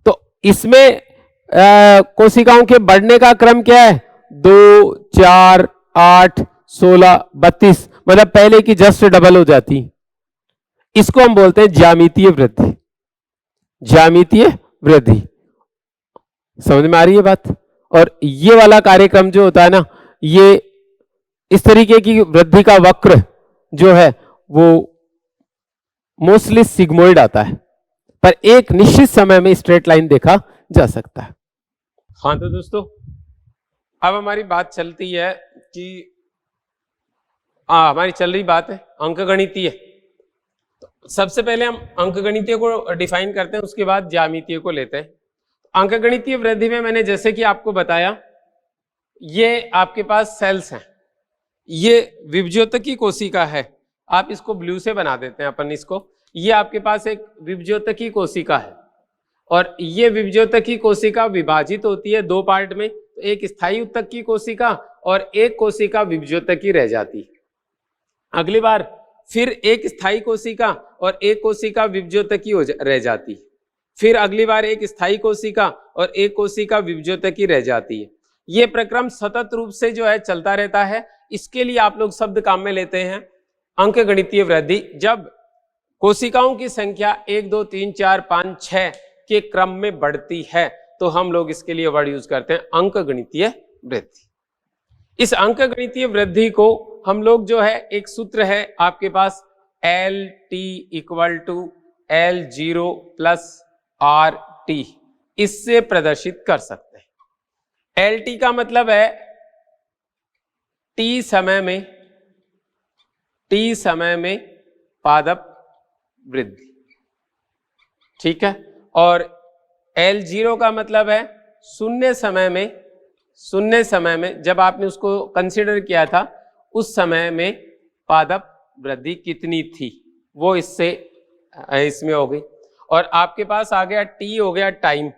तो इसमें कोशिकाओं के बढ़ने का क्रम क्या है, 2 4 8 16 32, मतलब पहले की जस्ट डबल हो जाती। इसको हम बोलते हैं ज्यामितीय वृद्धि। ज्यामितीय वृद्धि समझ में आ रही है बात? और ये वाला कार्यक्रम जो होता है ना, ये इस तरीके की वृद्धि का वक्र जो है वो मोस्टली सिग्मोइड आता है, पर एक निश्चित समय में स्ट्रेट लाइन देखा जा सकता है। हाँ तो दोस्तों, अब हमारी बात चलती है कि हमारी चल रही बात है अंकगणितीय। तो सबसे पहले हम अंकगणितीय को डिफाइन करते हैं, उसके बाद ज्यामितीय को लेते हैं। अंकगणितीय वृद्धि में मैंने जैसे कि आपको बताया, ये आपके पास सेल्स हैं, ये विभज्योतकी कोशिका है, आप इसको ब्लू से बना देते हैं अपन इसको, ये आपके पास एक विभज्योतकी कोशिका है और ये विभज्योतकी कोशिका विभाजित होती है दो पार्ट में, एक स्थायी उत्तकी कोशिका और एक कोशिका विभज्योतकी रह जाती है। अगली बार फिर एक स्थायी कोशिका और एक कोशिका विभज्योतकी रह जाती है, फिर अगली बार एक स्थायी कोशिका और एक कोशिका विभज्योतकी रह जाती है। ये प्रक्रम सतत रूप से जो है चलता रहता है। इसके लिए आप लोग शब्द काम में लेते हैं अंकगणितीय वृद्धि। जब कोशिकाओं की संख्या 1 2 3 4 5 6 के क्रम में बढ़ती है तो हम लोग इसके लिए वर्ड यूज करते हैं अंकगणितीय वृद्धि। इस अंकगणितीय वृद्धि को हम लोग जो है, एक सूत्र है आपके पास LT = L0 + RT, इससे प्रदर्शित कर सकते हैं। LT का मतलब है T समय में पादप वृद्धि, ठीक है, और L0 का मतलब है शून्य समय में जब आपने उसको कंसीडर किया था उस समय में पादप वृद्धि कितनी थी, वो इसमें हो गई। और आपके पास आ गया T, हो गया टाइम,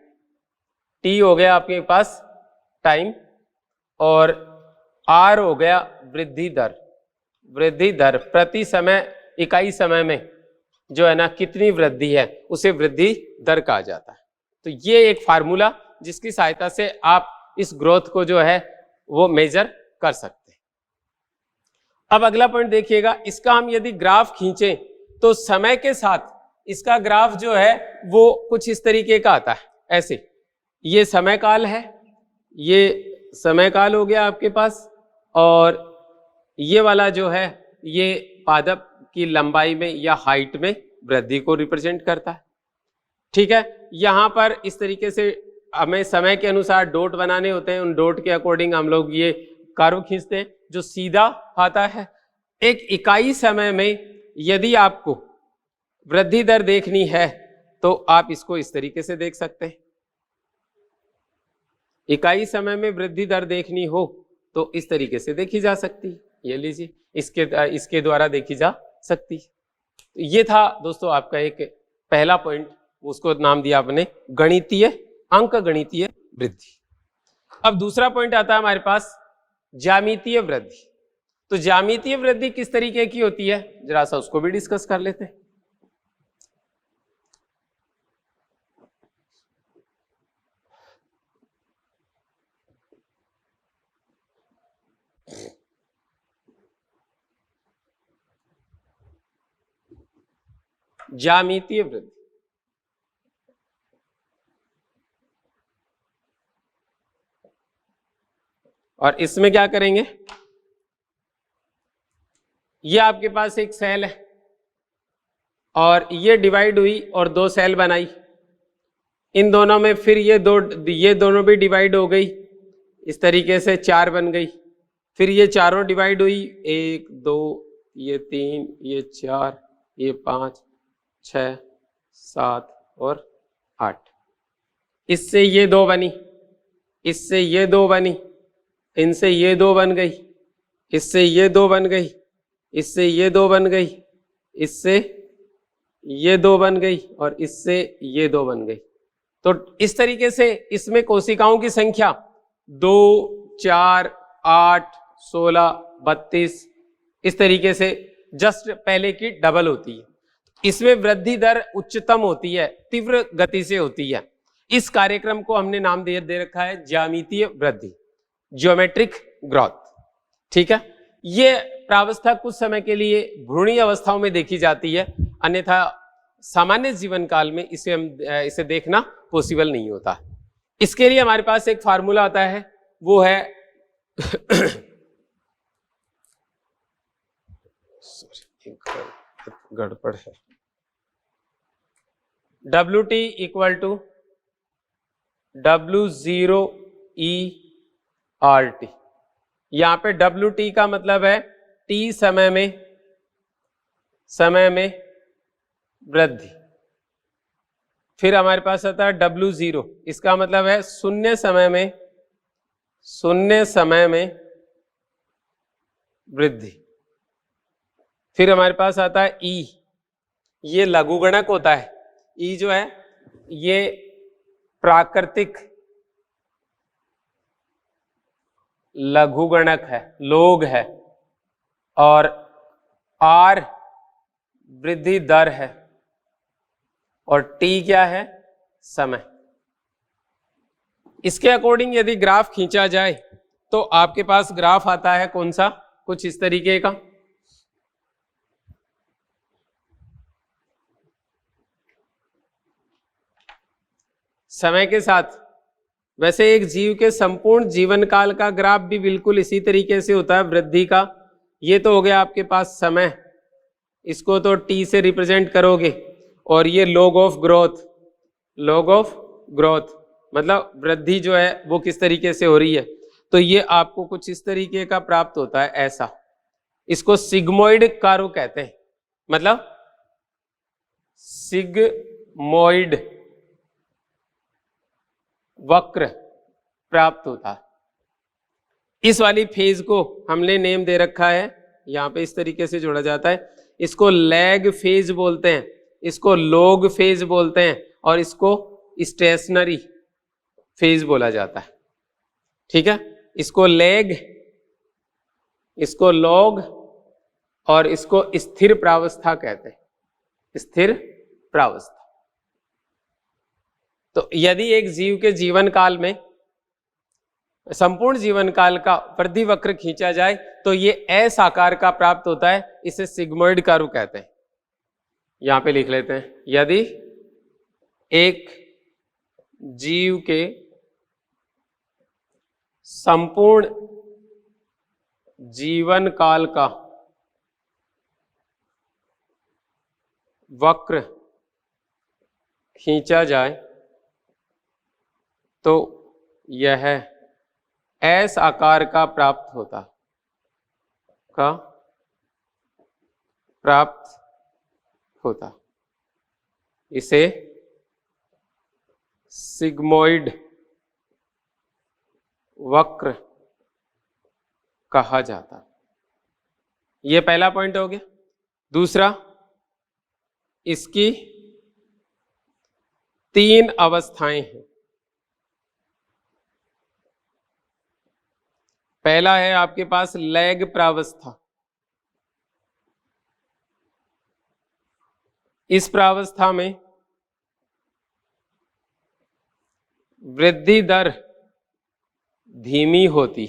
T हो गया आपके पास टाइम, और R हो गया वृद्धि दर प्रति समय, इकाई समय में जो है ना कितनी वृद्धि है उसे वृद्धि दर कहा जाता है। तो ये एक फार्मूला जिसकी सहायता से आप इस ग्रोथ को जो है वो मेजर कर सकते हैं। अब अगला पॉइंट देखिएगा, इसका हम यदि ग्राफ खींचें तो समय के साथ इसका ग्राफ जो है वो कुछ इस तरीके का आता है, ऐसे। ये समय काल है, ये समय काल हो गया आपके पास, और ये वाला जो है ये पादप की लंबाई में या हाइट में वृद्धि को रिप्रेजेंट करता है। ठीक है, यहां पर इस तरीके से हमें समय के अनुसार डॉट बनाने होते हैं, उन डॉट के अकॉर्डिंग हम लोग ये कर्व खींचते हैं जो सीधा आता है। एक इकाई समय में यदि आपको वृद्धि दर देखनी है तो आप इसको इस तरीके से देख सकते हैं। इकाई समय में वृद्धि दर देखनी हो तो इस तरीके से देखी जा सकती है, ये लीजिए, इसके द्वारा देखी जा सकती है। ये था दोस्तों आपका एक पहला पॉइंट, उसको नाम दिया आपने गणितीय, अंक गणितीय वृद्धि। अब दूसरा पॉइंट आता है हमारे पास ज्यामितीय वृद्धि। तो ज्यामितीय वृद्धि किस तरीके की होती है, जरा सा उसको भी डिस्कस कर लेते हैं। ज्यामितीय वृद्धि, और इसमें क्या करेंगे, ये आपके पास एक सेल है और ये डिवाइड हुई और दो सेल बनाई, इन दोनों में फिर ये दोनों भी डिवाइड हो गई, इस तरीके से 4 बन गई, फिर ये चारों डिवाइड हुई, 1 2 ये 3 ये 4 ये 5 6 7 और 8, इससे ये 2 बनी, इससे ये 2 बनी, इनसे ये 2 बन गई, इससे ये 2 बन गई, इससे ये 2 बन गई, इससे ये 2 बन गई और इससे ये 2 बन गई। तो इस तरीके से इसमें कोशिकाओं की संख्या 2 4 8 16 32 इस तरीके से जस्ट पहले की डबल होती है। इसमें वृद्धि दर उच्चतम होती है, तीव्र गति से होती है। इस कार्यक्रम को हमने नाम दे रखा है ज्यामितीय वृद्धि, ज्योमेट्रिक ग्रोथ। ठीक है, ये प्रावस्था कुछ समय के लिए भ्रूणीय अवस्थाओं में देखी जाती है, अन्यथा सामान्य जीवन काल में इसे देखना पॉसिबल नहीं होता। इसके लिए हमारे पास एक फार्मूला आता है, वो है गड़बड़ है, WT इक्वल टू W0ERT। यहां पे WT का मतलब है T समय में वृद्धि, फिर हमारे पास आता है W0, इसका मतलब है शून्य समय में वृद्धि, फिर हमारे पास आता है E, ये लघुगणक होता है, E जो है ये प्राकृतिक लघुगणक है, लोग है, और R वृद्धि दर है, और T क्या है, समय। इसके अकॉर्डिंग यदि ग्राफ खींचा जाए तो आपके पास ग्राफ आता है कौन सा, कुछ इस तरीके का। समय के साथ, वैसे एक जीव के संपूर्ण जीवन काल का ग्राफ भी बिल्कुल इसी तरीके से होता है वृद्धि का। ये तो हो गया आपके पास समय, इसको तो T से रिप्रेजेंट करोगे, और ये लॉग ऑफ ग्रोथ मतलब वृद्धि जो है वो किस तरीके से हो रही है, तो ये आपको कुछ इस तरीके का प्राप्त होता है, ऐसा। इसको सिग्मोइड कर्व कहते हैं, मतलब सिग्मोइड वक्र प्राप्त होता है। इस वाली फेज को हमने नेम दे रखा है, यहां पे इस तरीके से जोड़ा जाता है, इसको लैग फेज बोलते हैं, इसको लॉग फेज बोलते हैं, और इसको स्टेशनरी फेज बोला जाता है। ठीक है, इसको लैग, इसको लॉग, और इसको स्थिर प्रावस्था कहते हैं, स्थिर प्रावस्था। तो यदि एक जीव के जीवन काल में संपूर्ण जीवन काल का वृद्धि वक्र खींचा जाए तो ये एस आकार का प्राप्त होता है, इसे सिग्मोइड कर्व कहते हैं। यहां पे लिख लेते हैं, यदि एक जीव के संपूर्ण जीवन काल का वक्र खींचा जाए तो यह एस आकार का प्राप्त होता, इसे सिग्मोइड वक्र कहा जाता। यह पहला पॉइंट हो गया। दूसरा, इसकी 3 अवस्थाएं हैं। पहला है आपके पास लैग प्रावस्था। इस प्रावस्था में वृद्धि दर धीमी होती।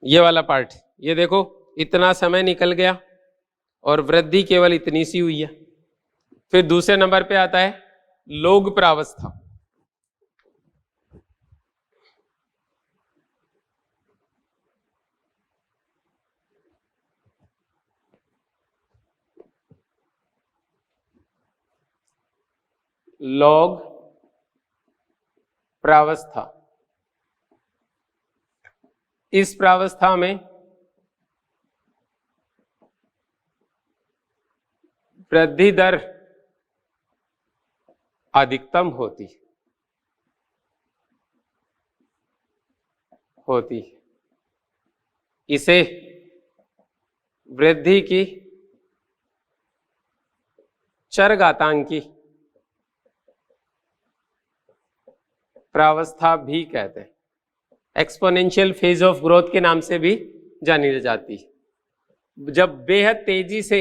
ये वाला पार्ट, ये देखो इतना समय निकल गया और वृद्धि केवल इतनी सी हुई है। फिर दूसरे नंबर पे आता है लोग प्रावस्था। लॉग प्रावस्था, इस प्रावस्था में वृद्धि दर अधिकतम होती इसे वृद्धि की चरघातांकी प्रावस्था भी कहते हैं। एक्सपोनेंशियल फेज ऑफ ग्रोथ के नाम से भी जानी जाती है। जब बेहद तेजी से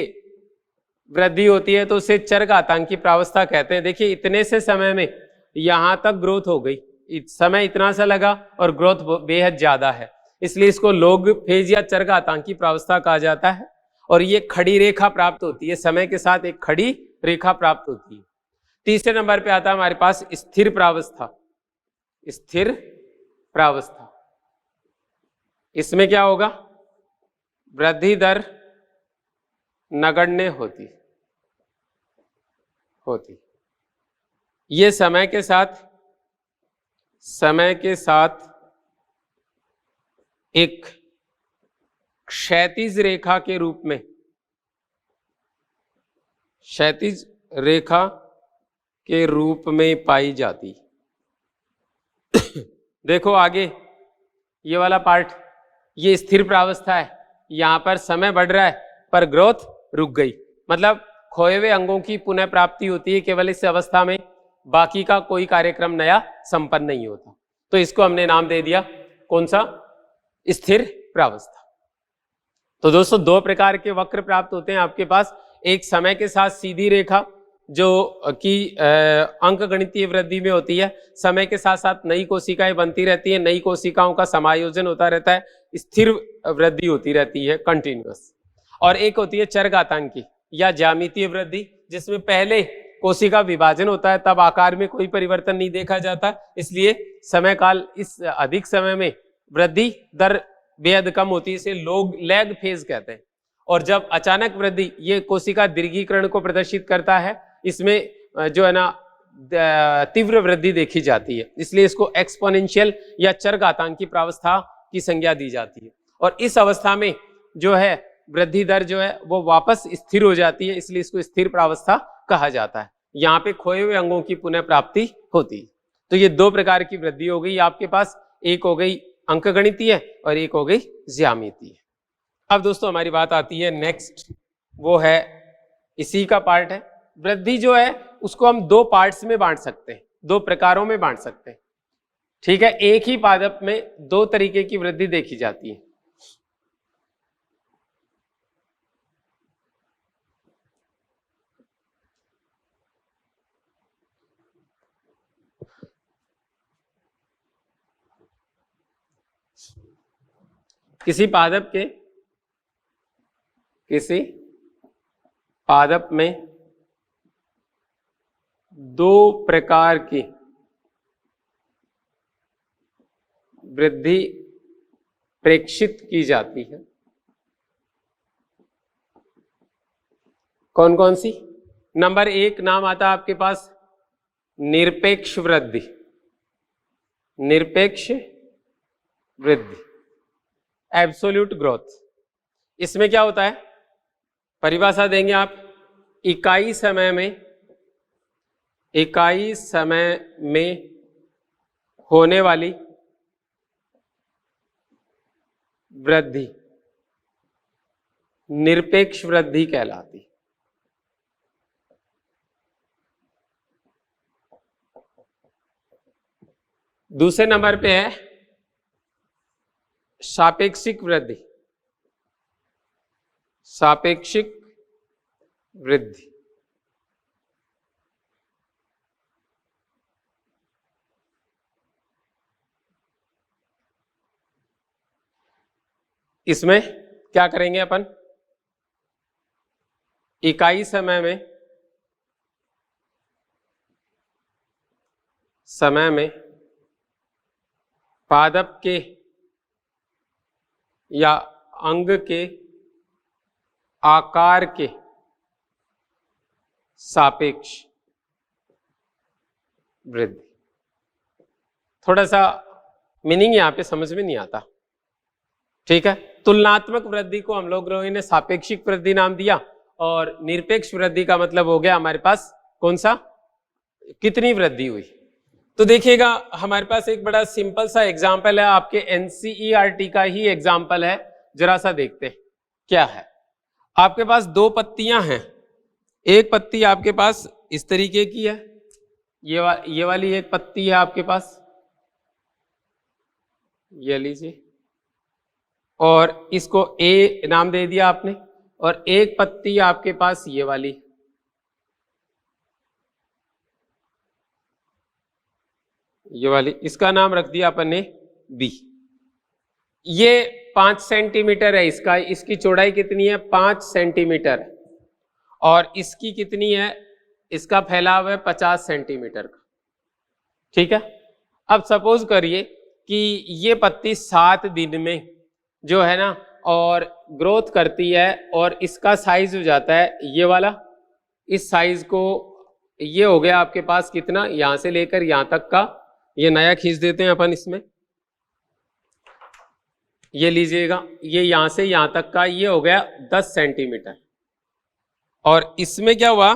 वृद्धि होती है तो उसे चरघातांकी प्रावस्था कहते हैं। देखिए इतने से समय में यहां तक ग्रोथ हो गई, समय इतना सा लगा और ग्रोथ बेहद ज्यादा है, इसलिए इसको लॉग फेज या चरघातांकी प्रावस्था कहा जाता है। और ये खड़ी रेखा प्राप्त होती है, समय के साथ एक खड़ी रेखा प्राप्त होती है। तीसरे नंबर पे आता है हमारे पास स्थिर प्रावस्था। स्थिर प्रावस्था, इसमें क्या होगा, वृद्धि दर नगण्य होती। ये समय के साथ एक क्षैतिज रेखा के रूप में, क्षैतिज रेखा के रूप में पाई जाती। देखो आगे ये वाला पार्ट, ये स्थिर प्रावस्था है, यहां पर समय बढ़ रहा है पर ग्रोथ रुक गई, मतलब खोए हुए अंगों की पुनः प्राप्ति होती है केवल इस अवस्था में, बाकी का कोई कार्यक्रम नया संपन्न नहीं होता। तो इसको हमने नाम दे दिया कौन सा, स्थिर प्रावस्था। तो दोस्तों 2 प्रकार के वक्र प्राप्त होते हैं आपके पास। एक समय के साथ सीधी रेखा जो कि अंक गणितीय वृद्धि में होती है, समय के साथ साथ नई कोशिकाएं बनती रहती है, नई कोशिकाओं का समायोजन होता रहता है, स्थिर वृद्धि होती रहती है कंटिन्यूअस। और एक होती है चरघातांकी या ज्यामितीय वृद्धि, जिसमें पहले कोशिका विभाजन होता है तब आकार में कोई परिवर्तन नहीं देखा जाता, इसलिए समय काल इस अधिक समय में वृद्धि दर बेहद कम होती है, इसे लोग लैग फेज कहते हैं। और जब अचानक वृद्धि, ये कोशिका दीर्घीकरण को प्रदर्शित करता है, इसमें जो है ना तीव्र वृद्धि देखी जाती है, इसलिए इसको एक्सपोनेंशियल या चरघातांकी प्रावस्था की संज्ञा दी जाती है। और इस अवस्था में जो है वृद्धि दर जो है वो वापस स्थिर हो जाती है, इसलिए इसको स्थिर प्रावस्था कहा जाता है। यहाँ पे खोए हुए अंगों की पुनः प्राप्ति होती है। तो ये 2 प्रकार की वृद्धि हो गई आपके पास, एक हो गई अंकगणितीय और एक हो गई ज्यामितीय। अब दोस्तों हमारी बात आती है नेक्स्ट, वो है इसी का पार्ट है। वृद्धि जो है उसको हम 2 पार्ट्स में बांट सकते हैं, 2 प्रकारों में बांट सकते हैं, ठीक है। एक ही पादप में 2 तरीके की वृद्धि देखी जाती है। किसी पादप में दो प्रकार की वृद्धि प्रेक्षित की जाती है। कौन कौन सी? नंबर 1 नाम आता है आपके पास निरपेक्ष वृद्धि। निरपेक्ष वृद्धि, एब्सोल्यूट ग्रोथ। इसमें क्या होता है, परिभाषा देंगे आप, इकाई समय में होने वाली वृद्धि निरपेक्ष वृद्धि कहलाती। दूसरे नंबर पे है सापेक्षिक वृद्धि। सापेक्षिक वृद्धि, इसमें क्या करेंगे अपन, इकाई समय में पादप के या अंग के आकार के सापेक्ष वृद्धि। थोड़ा सा मीनिंग यहां पे समझ में नहीं आता, ठीक है। तुलनात्मक वृद्धि को हम लोग ने सापेक्षिक वृद्धि नाम दिया, और निरपेक्ष वृद्धि का मतलब हो गया हमारे पास कौन सा, कितनी वृद्धि हुई। तो देखिएगा हमारे पास एक बड़ा सिंपल सा एग्जाम्पल है, आपके एनसीईआरटी का ही एग्जाम्पल है, जरा सा देखते हैं क्या है। आपके पास दो पत्तियां हैं, एक पत्ती आपके पास इस तरीके की है, ये वाली एक पत्ती है आपके पास, ये लीजिए, और इसको ए नाम दे दिया आपने, और एक पत्ती आपके पास ये वाली, इसका नाम रख दिया अपन ने बी। ये 5 सेंटीमीटर है इसका, इसकी चौड़ाई कितनी है, 5 सेंटीमीटर, और इसकी कितनी है, इसका फैलाव है 50 सेंटीमीटर का, ठीक है। अब सपोज करिए कि ये पत्ती 7 दिन में जो है ना और ग्रोथ करती है, और इसका साइज हो जाता है ये वाला, इस साइज को, ये हो गया आपके पास कितना, यहां से लेकर यहां तक का, ये नया खींच देते हैं अपन इसमें, ये लीजिएगा, ये यहां से यहां तक का, ये हो गया 10 सेंटीमीटर। और इसमें क्या हुआ,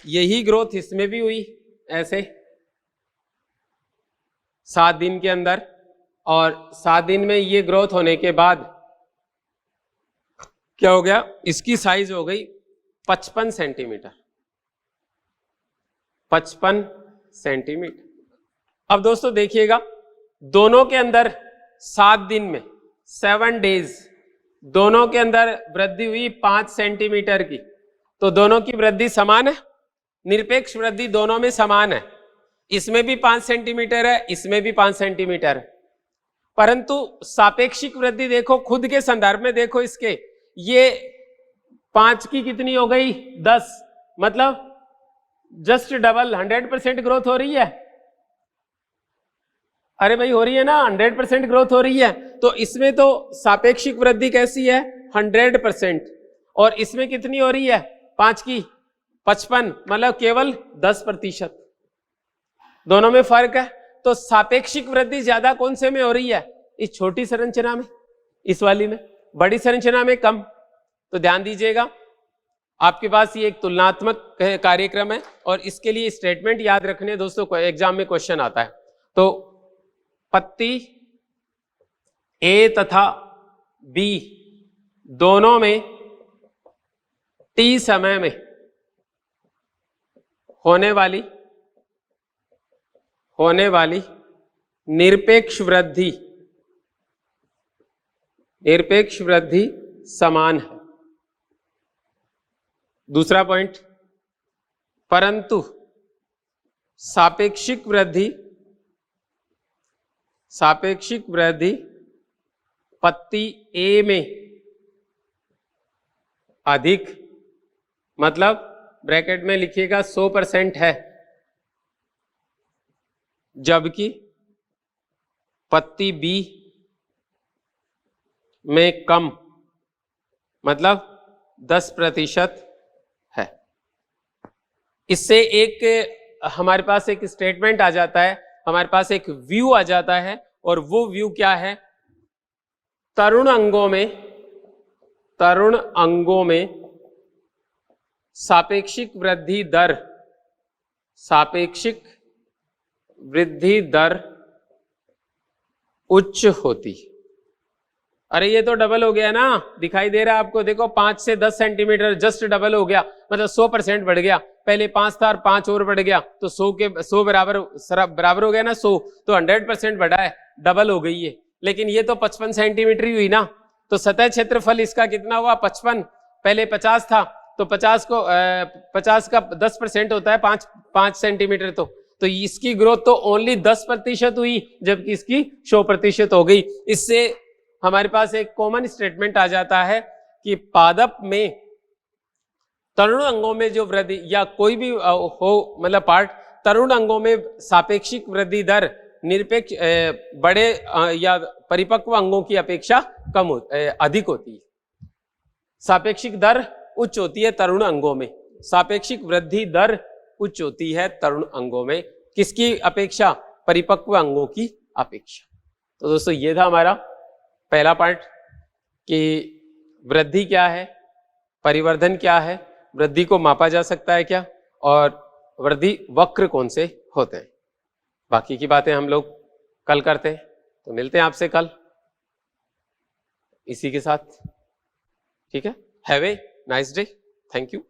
यही ग्रोथ इसमें भी हुई ऐसे 7 दिन के अंदर, और 7 दिन में ये ग्रोथ होने के बाद क्या हो गया, इसकी साइज हो गई 55 सेंटीमीटर, 55 सेंटीमीटर। अब दोस्तों देखिएगा, दोनों के अंदर 7 दिन में 7 डेज, दोनों के अंदर वृद्धि हुई 5 सेंटीमीटर की, तो दोनों की वृद्धि समान है, निरपेक्ष वृद्धि दोनों में समान है, इसमें भी 5 सेंटीमीटर है, इसमें भी 5 सेंटीमीटर है। परंतु सापेक्षिक वृद्धि देखो, खुद के संदर्भ में देखो, इसके ये 5 की कितनी हो गई, 10, मतलब जस्ट डबल, 100% ग्रोथ हो रही है। अरे भाई हो रही है ना, 100% ग्रोथ हो रही है। तो इसमें तो सापेक्षिक वृद्धि कैसी है, 100%, और इसमें कितनी हो रही है, 5 की 55, मतलब केवल 10%, दोनों में फर्क है। तो सापेक्षिक वृद्धि ज्यादा कौन से में हो रही है, इस छोटी संरचना में, इस वाली में, बड़ी संरचना में कम। तो ध्यान दीजिएगा, आपके पास ये एक तुलनात्मक कार्यक्रम है, और इसके लिए स्टेटमेंट याद रखने दोस्तों, को एग्जाम में क्वेश्चन आता है। तो पत्ती ए तथा बी दोनों में टी समय में होने वाली निरपेक्ष वृद्धि समान है। दूसरा पॉइंट, परंतु सापेक्षिक वृद्धि पत्ती ए में अधिक, मतलब ब्रैकेट में लिखिएगा 100% है, जबकि पत्ती बी में कम, मतलब 10% है। इससे एक हमारे पास एक स्टेटमेंट आ जाता है, हमारे पास एक व्यू आ जाता है, और वो व्यू क्या है? तरुण अंगों में सापेक्षिक वृद्धि दर उच्च होती। अरे ये तो डबल हो गया ना, दिखाई दे रहा है आपको, देखो 5 से 10 सेंटीमीटर जस्ट डबल हो गया, मतलब 100% बढ़ गया। पहले 5 था और 5 और बढ़ गया तो 100 बराबर हो गया ना 100, तो 100% बढ़ा है, डबल हो गई है। लेकिन ये तो 55 सेंटीमीटर ही हुई ना, तो सतह क्षेत्रफल इसका कितना हुआ? 55। पहले 50 था, तो 50 का 10% होता है 5 सेंटीमीटर, तो इसकी ग्रोथ तो ओनली 10% हुई, जबकि इसकी 100% हो गई। इससे हमारे पास एक कॉमन स्टेटमेंट आ जाता है कि पादप में तरुण अंगों में जो वृद्धि, या कोई भी हो मतलब पार्ट, तरुण अंगों में सापेक्षिक वृद्धि दर निरपेक्ष बड़े या परिपक्व अंगों की अपेक्षा अधिक होती है। सापेक्षिक दर उच्च होती है तरुण अंगों में, सापेक्षिक वृद्धि दर उच्च होती है तरुण अंगों में, किसकी अपेक्षा? परिपक्व अंगों की अपेक्षा। तो दोस्तों ये था हमारा पहला पार्ट कि वृद्धि क्या है, परिवर्धन क्या है, वृद्धि को मापा जा सकता है क्या, और वृद्धि वक्र कौन से होते हैं। बाकी की बातें हम लोग कल करते हैं, तो मिलते हैं आपसे कल इसी के साथ, ठीक है। Have a nice day, thank you.